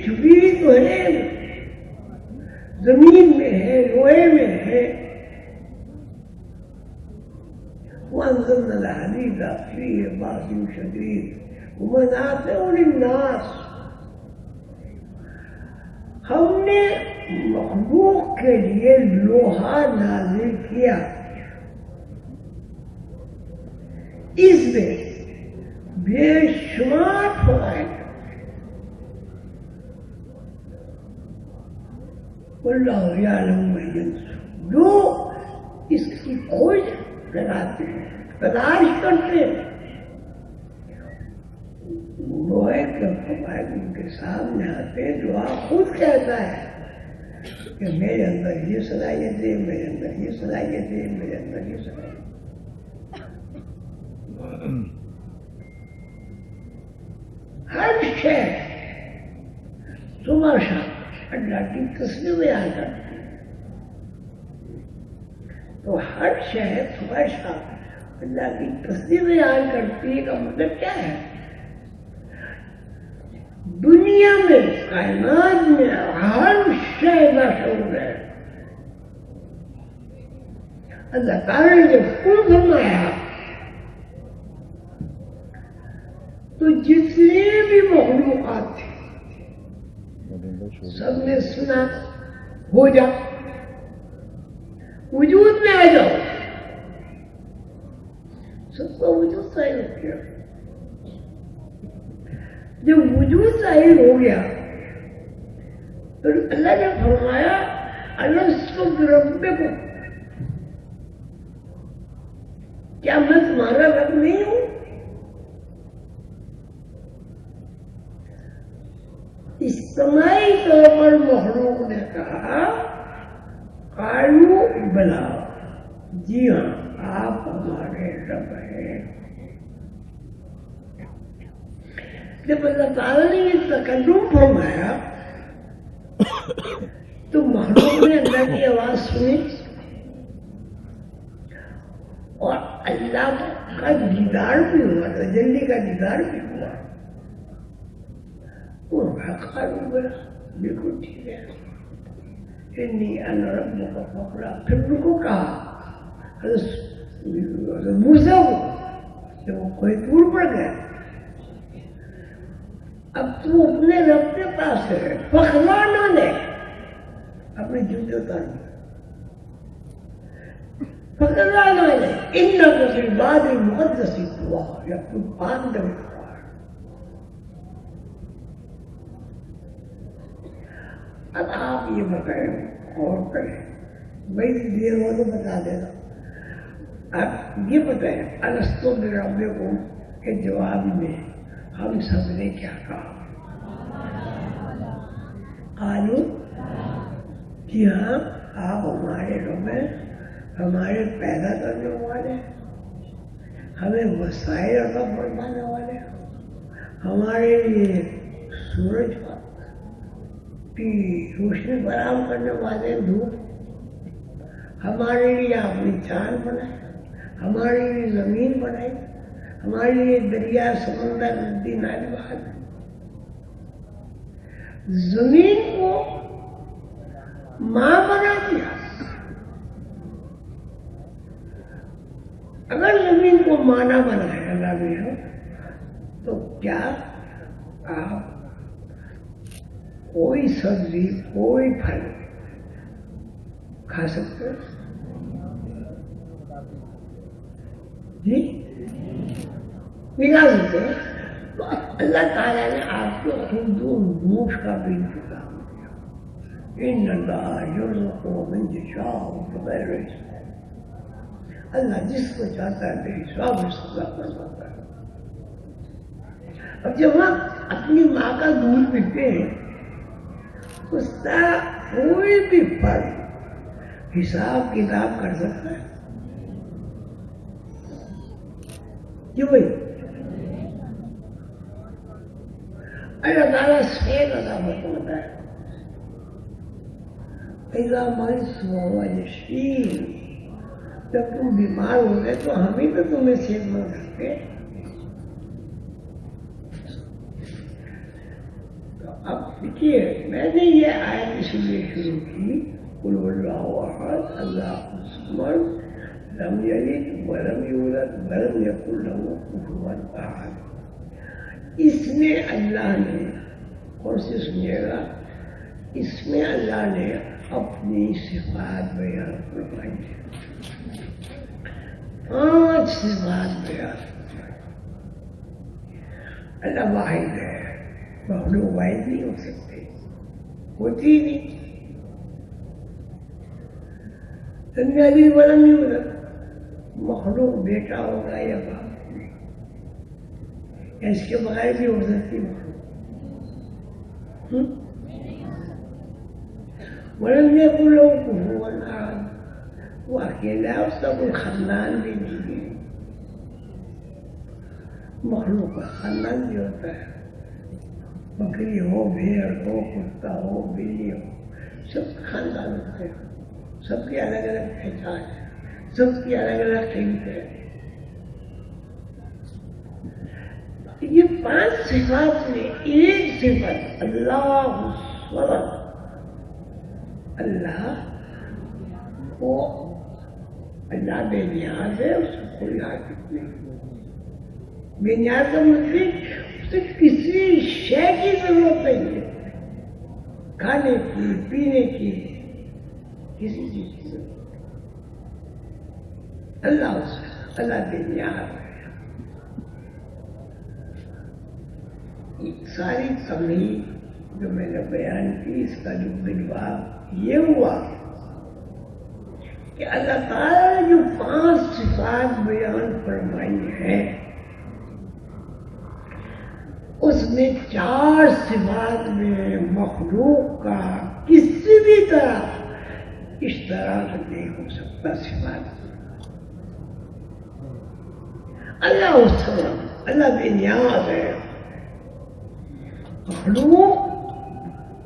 ہوئی تو ہے زمین میں ہے لوہے میں ہے. وَأَنزَلْنَا الْحَدِيدَ فِيهِ بَأْسٌ شَدِيدٌ وَمَنَافِعُ لِلنَّاسِ. ہم نے مخلوق کے لیے لوہا نازل کیا. اس میں بے شمار فوائد. واللہ یعلم ما ینسون. جو اس کی کھوج لگاتے ہیں تلاش کرتے ہیں لوہے کے فوائد ان کے سامنے آتے ہیں. دعا خود کہتا ہے کہ میرے اندر یہ صلاحیت ہے میرے اندر یہ صلاحیت ہے میرے اندر یہ صلاحیت. ہر شے صبح شام اللہ کی تصویر بیان کرتی ہے. تو ہر شے صبح شام اللہ کی تصویر بیان کرتی ہے کا مطلب کیا ہے؟ دنیا میں کائنات میں ہر شے مشہور ہے. اللہ تعالیٰ نے جب کن فرمایا تو جتنے بھی مخلوقات تھے سب نے سنا ہو جا وجود میں آ جاؤ. سب کا وجود ظاہر ہو گیا. جب وجود ظاہر ہو گیا تو اللہ نے فرمایا الستُ بربکم. کیا میں تمہارا رب نہیں ہوں؟ اجتماعی طور پر مخلوق نے کہا قالوا بلا جی ہاں آپ ہمارے رب ہیں. جب اللہ تعالیٰ نے یہ تکلم فرمایا تو مخلوق نے اللہ کی آواز سنی اور اللہ کا دیدار بھی ہوا تجلی کا دیدار بھی ہوا. قالوا بلا بالکل ٹھیک ہے انی انا ربک فاخلع. پھر ان کو کہا حضرت موسیٰ کو جب وہ کوئی دور پڑ گئے اب تو اپنے رب کے پاس ہے فخلا نہ لے اپنے جوتے اتار لے فخلا نہ لے انک فی الوادی المقدس طویٰ. یا کوئی باندھ دے. اب آپ یہ بتائیں اور کریں بھائی دیر ہو تو بتا دینا. اب یہ بتائیں الستُ بربکم کے جواب میں ہم سب نے کیا کہا؟ قالوا کہ ہاں آپ ہمارے رب ہیں، ہمارے پیدا کرنے والے، ہمیں وسائل عطا فرمانے والے، ہمارے لیے سورج کی روشنی فراہم کرنے والے، دھوپ، ہمارے لیے آپ نے چاند بنائے، ہمارے لیے زمین بنائی، ہمارے لیے دریا، سمندر، ندی، نالے، زمین کو ماں بنا دیا۔ اگر زمین کو ماں نہ بنائے اللہ نے تو کیا آپ کوئی سبزی، کوئی پھل کھا سکتے ہیں؟ جی نہیں کھا سکتے۔ تو اللہ تعالیٰ نے آپ کو خود گوشت کا بھی انتظام کیا۔ ان اللہ یرزق من یشاء بغیر حساب، اللہ جس کو چاہتا ہے بے حساب رزق فرماتا ہے۔ اب جب ہم اپنی ماں کا دودھ پیتے ہیں، اس کا کوئی بھی فرد حساب کتاب کر سکتا ہے؟ کیوں بھائی؟ اللہ تعالیٰ صحت عطا فرماتا ہے۔ اذا مرضت وهو يشفين، جب تم بیمار ہو گئے تو ہم ہی تو تمہیں صحت مند رکھتے۔ تو اب دیکھیے، میں نے یہ آیت اسی لیے شروع کی، قل هو الله احد الله الصمد لم یلد ولم یولد ولم یکن له کفوا احد۔ اس میں اللہ نے، اور سے سنیے گا، اس میں اللہ نے اپنی صفات بیان فرمائی ہے۔ 5 صفات بیان فرمائی۔ اللہ واحد ہے، مخلوق واحد نہیں ہو سکتے، ہوتی ہی نہیں۔ لم یلد ولم یولد، مخلوق بیٹا ہوگا یا باپ، اس کے بغیر بھی ہو سکتی مخلوق۔ ولم یکن له کفوا احد، وہ اکیلا ہے، اس کا کوئی خاندان بھی نہیں ہے۔ مخلوق کا خاندان بھی ہوتا ہے، بکری ہو، بھیڑ ہو، کتا ہو، بلی ہو، سب خاندان ہوتے ہیں، سب کی الگ الگ پہچان ہے، سب کی الگ الگ قیمت ہے۔ یہ 5 صفات میں ایک صفت اللہ الصمد، اللہ کو، اللہ بے نیاز ہے، اس کو کوئی حاجت نہیں۔ بے نیاز کا مطلب اسے کسی شے کی ضرورت نہیں ہے، کھانے کی، پینے کی، کسی چیز کی ضرورت نہیں۔ اللہ بے نیاز ہے۔ ساری کمی جو میں نے بیان کی، اس کا جو جواب یہ ہوا کہ اللہ تعالیٰ نے جو 5 صفات بیان فرمائی ہیں، اس میں 4 صفات میں مخلوق کا کسی بھی طرح اشتراک نہیں ہو سکتا۔ صفات اللہ الصمد، اللہ بے نیاز ہے۔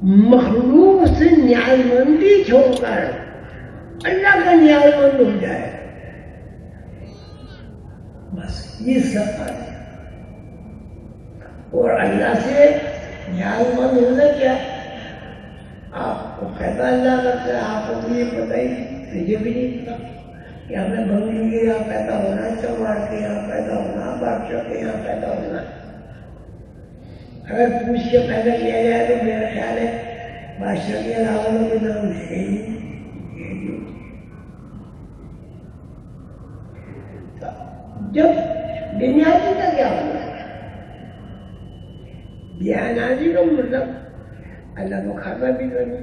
مخلوق سے نیاز مندی چھوڑ کر اللہ کا نیاز مند ہو جائے، بس یہ سب ہے۔ اور اللہ سے نیاز مند ہونا کیا؟ آپ کو پیدا اللہ کرتا ہے، آپ کو بھی یہ پتہ ہی نہیں، مجھے بھی نہیں پتا کہ ہمیں بھگوان کے یہاں پیدا ہونا، چمار کے یہاں پیدا ہونا، بادشاہ کے یہاں پیدا ہونا۔ اگر پوچھ کے پیدا کیا جائے تو میرا خیال ہے بادشاہ کے علاوہ میں کوئی نام ہے ہی نہیں۔ جب بنیادی کا کیا ہوگا؟ بنیادی کا مطلب اللہ کو کھانا بھی کرنا،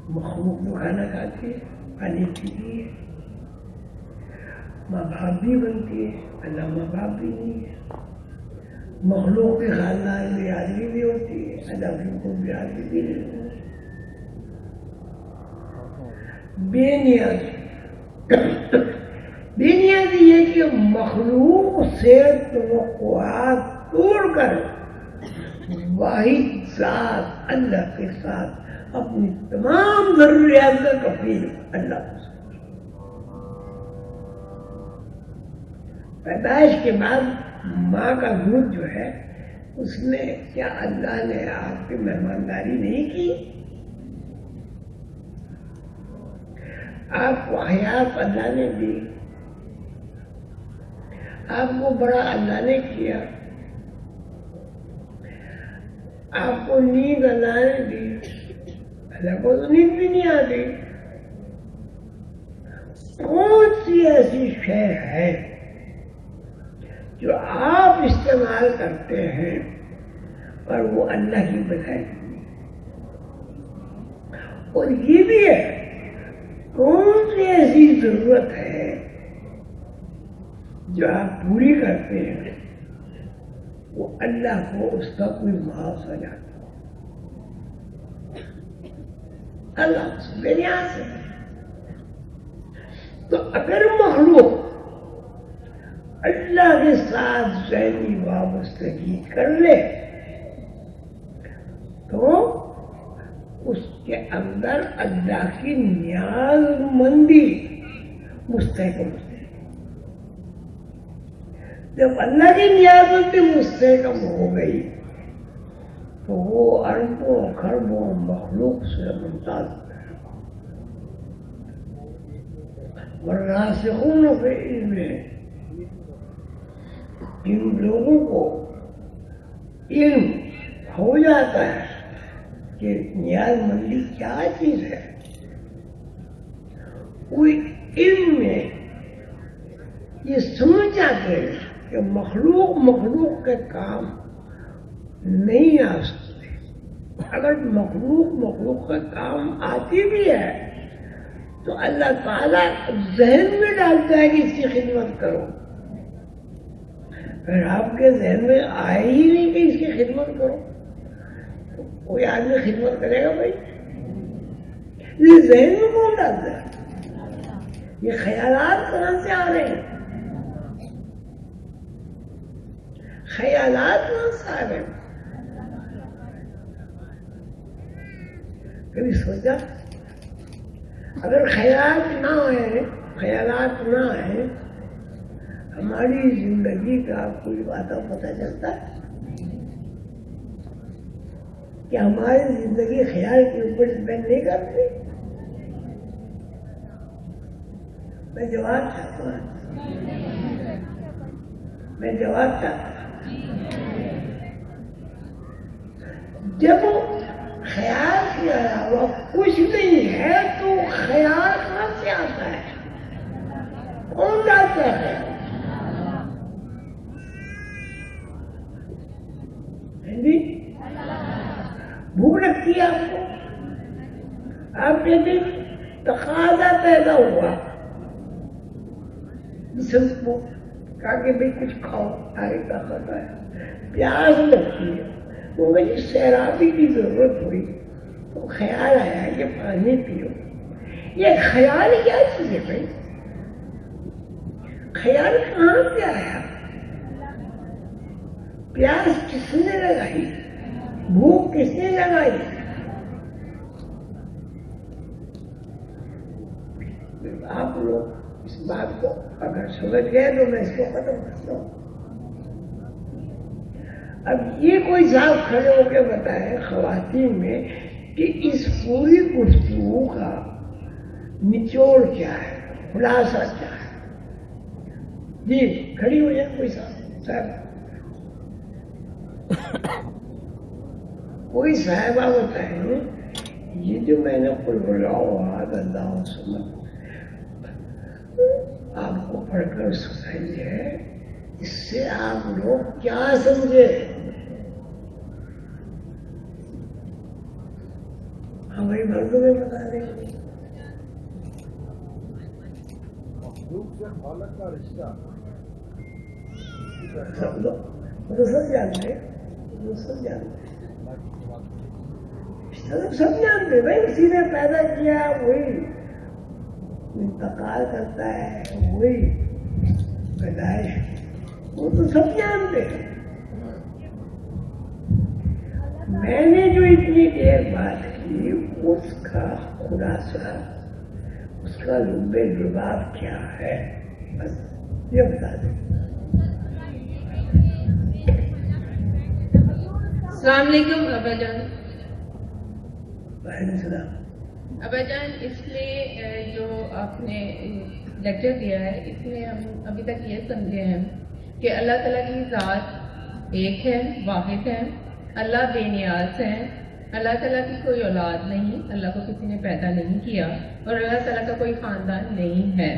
مخلوق کو کھانا کھاتی ہے، پانی پیتی ہے، ماں باپ بھی بنتی ہے، اللہ ماں باپ بھی نہیں ہے۔ مخلوق کے خاندان میں برادری بھی ہوتی ہے، اللہ کو برادری بھی نہیں ہوتی۔ بے نیازی بے نیازی یہ کہ مخلوق سے توقعات توڑ کر واحد ذات اللہ کے ساتھ اپنی تمام ضروریات کا کفیل اللہ کو پیدائش کے بعد ماں کا دودھ جو ہے اس میں کیا اللہ نے آپ کی مہمانداری نہیں کی؟ آپ کو حیات اللہ نے دی، آپ کو بڑا اللہ نے کیا، آپ کو نیند اللہ نے دی، اللہ کو تو نیند بھی نہیں آتی۔ کون سی ایسی شے ہے جو آپ استعمال کرتے ہیں اور وہ اللہ کی بجائے؟ اور یہ بھی ہے کون سی ایسی ضرورت ہے جو آپ پوری کرتے ہیں وہ اللہ کو اس کا کوئی معاوضہ جاتا ہے؟ اللہ اس بے نیاز ہے۔ تو اگر مخلوق اللہ کے ساتھ ذہنی وابستگی کر لے تو اس کے اندر اللہ کی نیاز مندی مستحکم ہے۔ جب اللہ کی نیاز مندی مستحکم ہو گئی تو وہ اربوں خربوں مخلوق سے ممتاز ہے۔ والراسخون فی العلم، جن لوگوں کو علم ہو جاتا ہے کہ نیاز مندی کیا چیز ہے، وہ علم میں یہ سمجھ جاتے ہیں کہ مخلوق کے کام نہیں آ سکتے۔ اگر مخلوق کا کام آتی بھی ہے تو اللہ تعالیٰ ذہن میں ڈالتا ہے کہ اس کی خدمت کرو۔ اگر آپ کے ذہن میں آئے ہی نہیں کہ اس کی خدمت کرو تو کوئی آدمی خدمت کرے گا بھائی؟ یہ ذہن میں کون ڈالتا ہے؟ یہ خیالات کہاں سے آ رہے ہیں؟ خیالات کہاں سے آ رہے ہیں؟ کبھی سوچا اگر خیالات نہ آئے ہماری زندگی کا کوئی باتوں پتہ چلتا ہے کہ ہماری زندگی خیال کے اوپر ڈپینڈ نہیں کرتی؟ میں جواب چاہتا ہوں، جب خیال کے علاوہ کچھ نہیں ہے تو خیال کہاں سے آتا ہے؟ کون لاتا ہے؟ بھوک لگتی ہے آپ کو، آپ کے دل تقاضا پیدا ہوا جسم کو کہا کہ بھائی کچھ کھاؤ، آگے طاقت ہے، پیاس لگتی ہے، مجھے سیرابی کی ضرورت ہوئی تو خیال آیا کہ پانی پیو۔ یہ خیال کیا چیز ہے بھائی؟ خیال کہاں سے آیا؟ پیاس کس نے لگائی؟ بھوک کس نے لگائی؟ آپ لوگ اس بات کو اگر سمجھ گئے تو میں اس کو ختم کرتا ہوں۔ اب یہ کوئی صاحب کھڑے ہو کے بتائے خواتین میں کہ اس پوری گفتگو کا نچوڑ کیا ہے، خلاصہ کیا ہے؟ جی کھڑی ہو جائے کوئی صاحب کوئی صاحبہ بتائیں یہ جو میں نے قل ہو احد اللہ الصمد آپ کو پڑھ کر سنائی ہے، اس سے آپ لوگ کیا سمجھے؟ ہماری مردوں میں بتا دیں مخلوق سے خالق کا رشتہ سب لوگ سب جانتے سب جانتے بھائی، اسی نے پیدا کیا وہی انتقال کرتا ہے وہی پیدائش، وہ تو سب جانتے ہیں. میں نے جو اتنی دیر بات کی اس کا خلاصہ، اس کا لب لباب کیا ہے، بس یہ بتا دیں. السلام علیکم ابا جان. وعلیکم السلام. ابا جان، اس میں جو آپ نے لیکچر دیا ہے، اس میں ہم ابھی تک یہ سمجھے ہیں کہ اللہ تعالیٰ کی ذات ایک ہے، واحد ہے، اللہ بے نیاز ہے، اللہ تعالیٰ کی کوئی اولاد نہیں، اللہ کو کسی نے پیدا نہیں کیا، اور اللہ تعالیٰ کا کوئی خاندان نہیں ہے.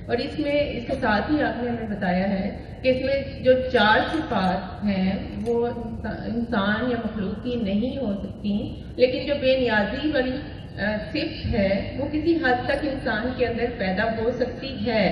اور اس میں اس کے ساتھ ہی آپ نے ہمیں بتایا ہے کہ اس میں جو 4 صفات ہیں وہ انسان یا مخلوق کی نہیں ہو سکتی، لیکن جو بے نیازی والی صفت ہے وہ کسی حد تک انسان کے اندر پیدا ہو سکتی ہے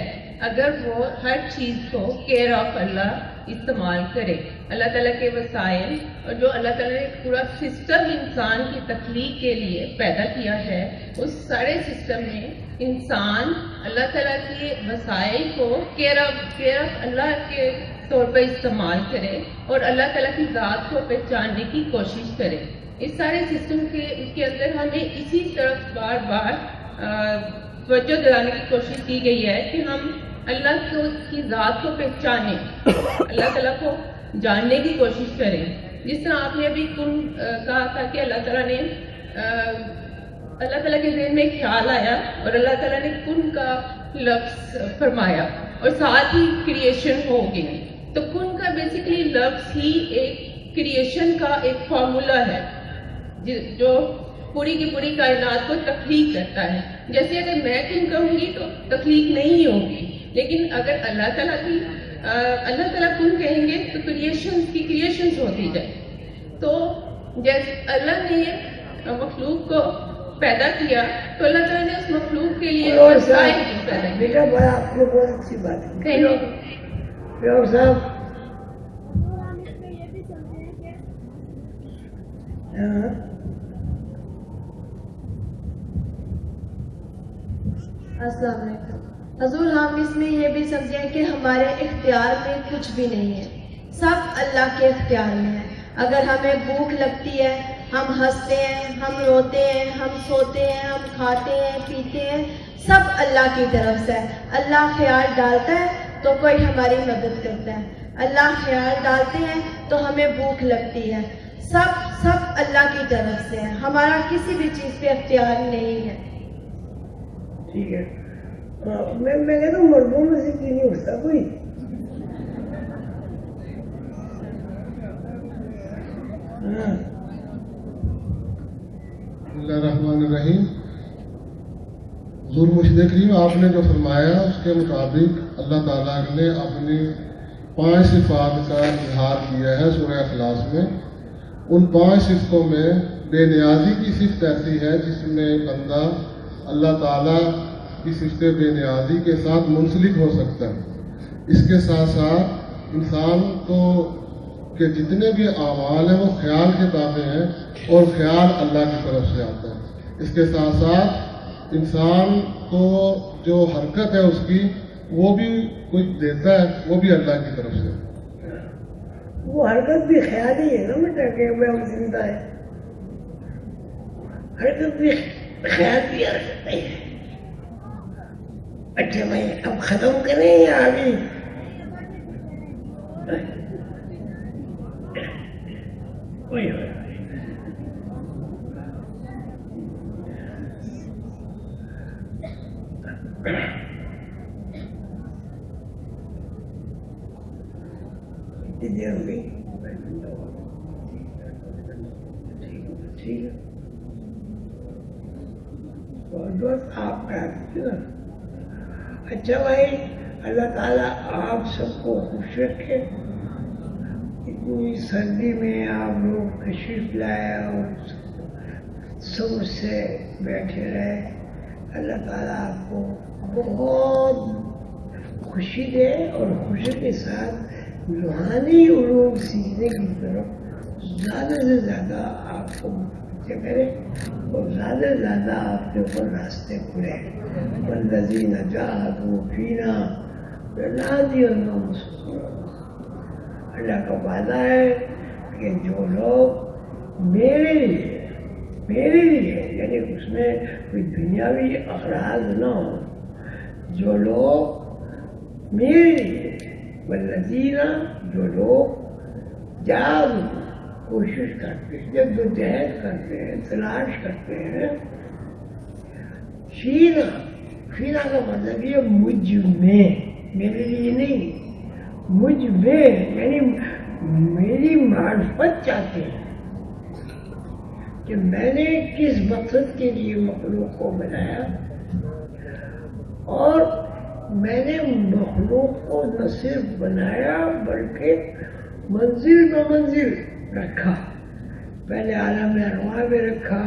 اگر وہ ہر چیز کو کیئر آف اللہ استعمال کرے. اللہ تعالیٰ کے وسائل اور جو اللہ تعالیٰ نے ایک پورا سسٹم انسان کی تخلیق کے لیے پیدا کیا ہے، اس سارے سسٹم میں انسان اللہ تعالیٰ کے وسائل کو کیئر آف اللہ کے طور پر استعمال کرے اور اللہ تعالیٰ کی ذات کو پہچاننے کی کوشش کرے. اس سارے سسٹم کے اندر ہمیں اسی طرف بار بار توجہ دلانے کی کوشش کی گئی ہے کہ ہم اللہ کی ذات کو پہچانیں، اللہ تعالیٰ کو جاننے کی کوشش کریں. جس طرح آپ نے ابھی کن کہا تھا کہ اللہ تعالیٰ نے اللہ تعالیٰ کے ذہن میں ایک خیال آیا اور اللہ تعالیٰ نے کن کا لفظ فرمایا اور ساتھ ہی کریشن ہو گئی. تو کن کا بیسیکلی لفظ ہی ایک کریشن کا ایک فارمولا ہے جو پوری کی پوری کائنات کو تخلیق کرتا ہے. جیسے اگر میں کن کہوں گی تو تخلیق نہیں ہوگی، لیکن اگر اللہ تعالیٰ کن کہیں گے تو کریشنز ہوتی جائے. تو جیسے اللہ نے مخلوق کو پیدا کیا تو اللہ تعالیٰ نے اس مخلوق کے لیے وسائل پیدا کیے. بیٹا بڑا آپ کو بہت اچھی بات ہے صاحب. السلام علیکم حضور. ہم اس میں یہ بھی سمجھیں کہ ہمارے اختیار میں کچھ بھی نہیں ہے، سب اللہ کے اختیار میں ہے. اگر ہمیں بھوک لگتی ہے، ہم ہنستے ہیں، ہم روتے ہیں، ہم سوتے ہیں، ہم کھاتے ہیں، پیتے ہیں، سب اللہ کی طرف سے ہے. اللہ خیال ڈالتا ہے تو کوئی ہماری مدد کرتا ہے، اللہ خیال ڈالتے ہیں تو ہمیں بھوک لگتی ہے. سب اللہ کی طرف سے ہے، ہمارا کسی بھی چیز پہ اختیار نہیں ہے. ٹھیک ہے. میں کہتا ہوں مردوں میں سے کیوں نہیں اٹھتا کوئی؟ بسم اللہ الرحمن الرحیم. حضور مرشد کریم آپ نے جو فرمایا اس کے مطابق اللہ تعالیٰ نے اپنی 5 صفات کا اظہار کیا ہے سورہ اخلاص میں. ان 5 صفتوں میں بے نیازی کی صفت ایسی ہے جس میں بندہ اللہ تعالیٰ کی صفت بے نیازی کے ساتھ منسلک ہو سکتا ہے. اس کے ساتھ ساتھ انسان کو کہ جتنے بھی اعمال ہیں وہ خیال کے تابع ہیں اور خیال اللہ کی طرف سے آتا ہے. اس کے ساتھ ساتھ انسان کو جو حرکت ہے اس کی وہ بھی کچھ دیتا ہے، وہ بھی اللہ کی طرف سے. وہ حرکت بھی خیال ہی ہے نا بیٹا کہ میں زندہ ہے. حرکت بھی خیال بھی حرکت ہے. اچھا بھائی اب ختم کریں یا آگے؟ کتنی دیر ہو گئی؟ ٹھیک ہے. بہت آپ کا نا. اچھا بھائی اللہ تعالیٰ آپ سب کو خوش رکھے. اتنی سردی میں آپ لوگ تشریف لائے اور سب سے بیٹھے رہے. اللہ تعالیٰ آپ کو بہت خوشی دے اور خوشی کے ساتھ روحانی علوم سیکھنے کی طرف زیادہ سے زیادہ آپ کو راستے کرے اور زیادہ سے زیادہ آپ کے اوپر راستے کھلے. والذین جاہدوا فینا لنہدینہم سبلنا. اللہ کا وعدہ ہے کہ جو لوگ میرے لیے یعنی اس میں کوئی دنیاوی اغراض نہ ہو، جو لوگ میرے لیے، والذین جو لوگ جاہدوا کوشش کرتے ہیں، جدوجہد کرتے ہیں، تلاش کرتے ہیں، فینا کا مطلب یہ مجھ میں، میرے لیے نہیں، مجھ میں یعنی میری معرفت چاہتے ہیں کہ میں نے کس مقصد کے لیے مخلوق کو بنایا، اور میں نے مخلوق کو نہ صرف بنایا بلکہ منزل بہ منزل رکھا. پہلے عالم ارواح میں رکھا،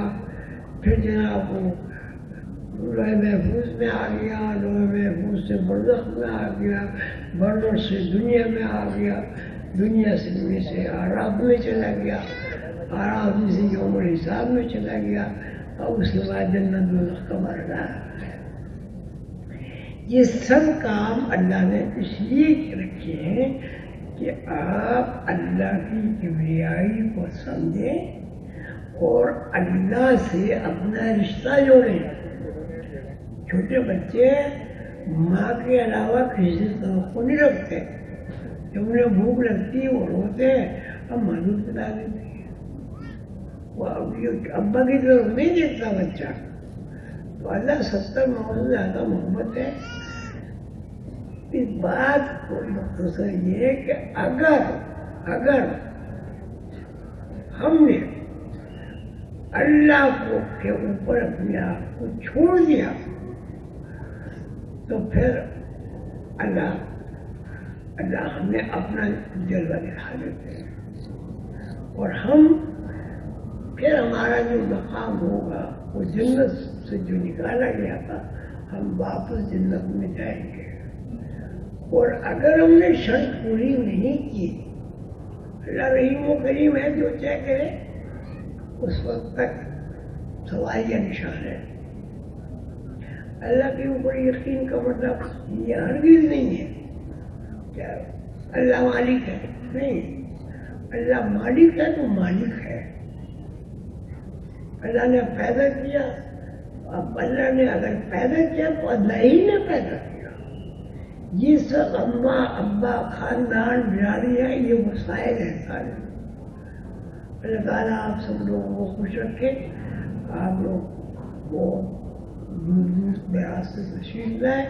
پھر جناب لوح محفوظ میں آ گیا، لوح محفوظ سے برزخ میں آ گیا، برزخ سے دنیا میں آ گیا، دنیا سے اعراف میں چلا گیا، اعراف میں سے یوم الحساب میں چلا گیا، اور اس کے بعد جنت دوزخ کا مرحلہ. یہ سب کام اللہ نے اس لیے رکھے ہیں کہ آپ اللہ کی کبریائی کو سمجھیں اور اللہ سے اپنا رشتہ جوڑیں. چھوٹے بچے ماں کے علاوہ کسی سے توقع نہیں رکھتے. جب انہیں بھوک لگتی ہے وہ روتے ہیں، اب ماں دودھ پلا دیتی ہے. وہ ابا کی طرف نہیں دیکھتا بچہ. تو اللہ 70 ماؤں سے زیادہ محبت ہے. اس بات کو مختصر یہ ہے کہ اگر ہم نے اللہ کو کے اوپر اپنے آپ کو چھوڑ دیا تو پھر اللہ ہمیں اپنا جلوہ دکھا دیتے ہیں، اور پھر ہمارا جو مقام ہوگا وہ جنت سے جو نکالا گیا تھا، ہم واپس جنت میں جائیں گے. اور اگر ہم نے شرط پوری نہیں کی، اللہ رحیم و کریم ہے، جو چاہے کرے، اس وقت تک سوال یا نشان ہے. اللہ کے اوپر یقین کا مطلب یہ ہرگز نہیں ہے کہ اللہ مالک ہے. نہیں، اللہ مالک ہے تو مالک ہے. اللہ نے پیدا کیا، اب اللہ نے اگر پیدا کیا تو اللہ ہی نے پیدا کیا. یہ سب اماں ابا خاندان برادری ہے، یہ وسائل ہیں سارے. اللہ تعالیٰ آپ سب لوگوں کو خوش رکھے. آپ لوگ کو دور دراز سے تشریف لائے.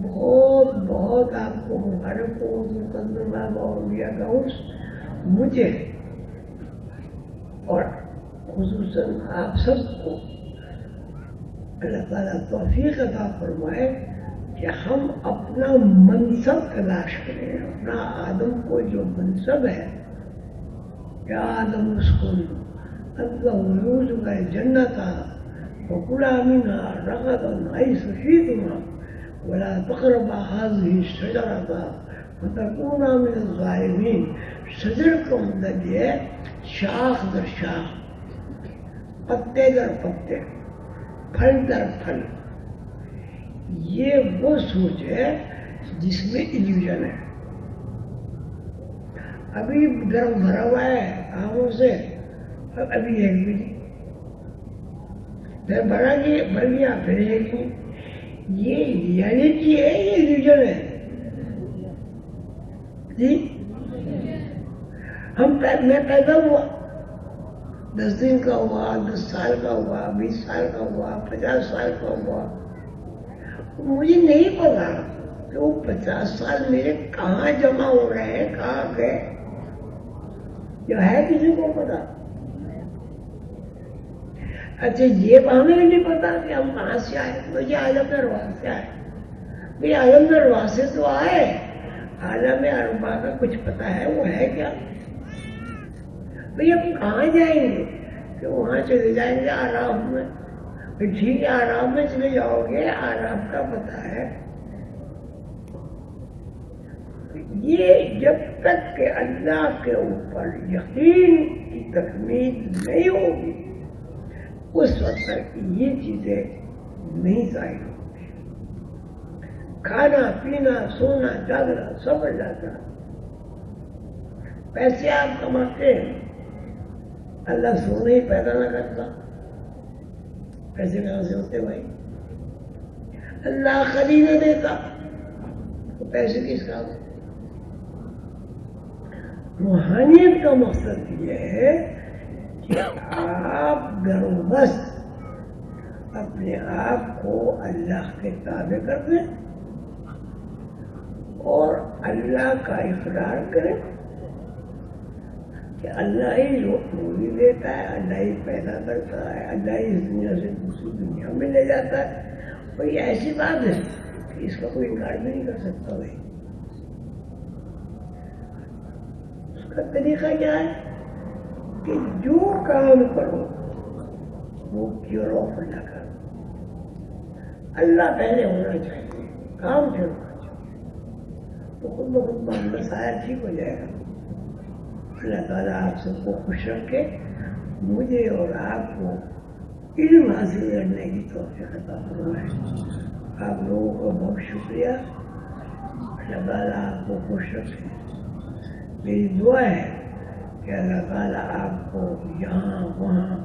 بہت بہت آپ کو مبارک ہو. مقدمہ اولیاء کا عرس مجھے اور خصوصاً آپ سب کو اللہ تعالیٰ توفیق عطا فرمائے کہ ہم اپنا منصب تلاش کریں. اپنا آدم کو جو منصب ہے کہ آدم اسکن اللہ یوزک جنت وکلا منها رغدا حیث شئتما ولا تقربا هذه الشجرة فتكونا من الظالمین. شجر کا مطلب یہ ہے شاخ در شاخ، پتے در پتے، پھل در پھل. یہ وہ سوچ ہے جس میں ایلیوژن ہے. ابھی گرم بھرا ہوا ہے آموں سے، ابھی ایک بھی نہیں، پھر بھر گیا پھر ایک نہیں. یہ ریالٹی ہے، یہ ایلیوژن ہے. جی میں پیدا ہوا، 10 دن کا ہوا، 10 سال کا ہوا، 20 سال کا ہوا، 50 سال کا ہوا. مجھے نہیں پتا کہ وہ 50 سال میرے کہاں جمع ہو رہے ہیں، کہاں گئے. جو ہے کسی کو پتا؟ اچھا یہ ہمیں نہیں پتا کہ ہم کہاں سے آئے. مجھے عالم ارواح سے آئے. بھائی عالم ارواح سے تو آئے، عالم ارواح کا کچھ پتا ہے وہ ہے کیا؟ بھئی ہم کہاں جائیں گے؟ کہ وہاں چلے جائیں گے آرام میں. ٹھیک ہے آرام میں چلے جاؤ گے، آرام کا پتا ہے. یہ جب تک کہ اللہ کے اوپر یقین کی تکمیل نہیں ہوگی اس وقت تک یہ چیزیں نہیں ظاہر ہوتی. کھانا پینا سونا جاگنا سب اللہ کا. پیسے آپ کماتے ہیں, اللہ سونے ہی پیدا نہ کرتا, پیسے کہاں سے ہوتے بھائی؟ اللہ خریدے دیتا تو پیسے کس کام؟ روحانیت کا مقصد یہ ہے کہ آپ گروبست اپنے آپ کو اللہ کے تابع کر دیں اور اللہ کا اقرار کریں کہ اللہ ہی روزی دیتا ہے, اللہ ہی پیدا کرتا ہے, اللہ ہی اس دنیا سے دوسری دنیا میں لے جاتا ہے. اور یہ ایسی بات ہے کہ اس کا کوئی انکار بھی نہیں کر سکتا بھائی. اس کا طریقہ کیا ہے کہ جو کام کرو وہ کیور آف اللہ کرو. اللہ پہلے ہونا چاہیے, کام پھر ہونا چاہیے, تو خود بخود معاملہ سایہ ٹھیک ہو جائے گا. اللہ تعالیٰ آپ سب کو خوش رکھے, مجھے اور آپ کو علم حاصل کرنے کی توفیق عطا فرمائے. آپ لوگوں کا بہت شکریہ. اللہ تعالیٰ آپ کو خوش رکھے. میری دعا ہے کہ اللہ تعالیٰ آپ کو یہاں وہاں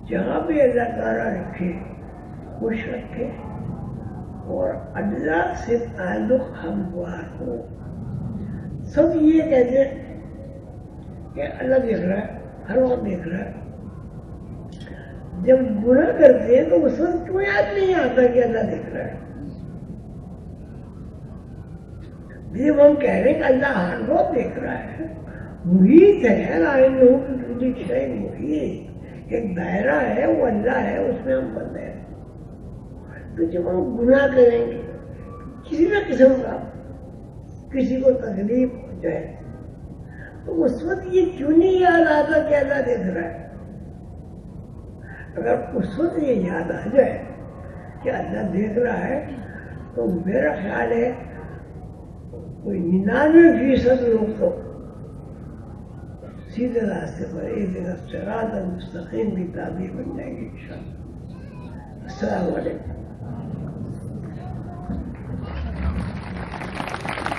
جہاں بھی اللہ تعالیٰ رکھے خوش رکھے اور اللہ سے تعلق ہموار ہو. سب یہ کہتے ہیں کہ اللہ دیکھ رہا ہے, ہر وقت دیکھ رہا ہے. جب گناہ کرتے ہیں تو اس وقت کیوں یاد نہیں آتا کہ اللہ دیکھ رہا ہے؟ جب ہم کہہ رہے ہیں کہ اللہ ہر وقت دیکھ رہا ہے, محیط ہے, لوگوں کی شاید محیط ایک دائرہ ہے, وہ اللہ ہے, اس میں ہم بند ہیں. تو جب ہم گناہ کریں گے کسی نہ قسم کا, کسی کو تکلیف ہو جائے, تو اس وقت یہ کیوں نہیں یاد آتا کہ اللہ دیکھ رہا ہے؟ اگر اس وقت یہ یاد آ جائے کہ اللہ دیکھ رہا ہے تو میرا خیال ہے کوئی 99% لوگ تو سیدھے راستے پر ایک جگہ صراط المستقیم کی تعبیر بن جائے گی انشاءاللہ. السلام علیکم.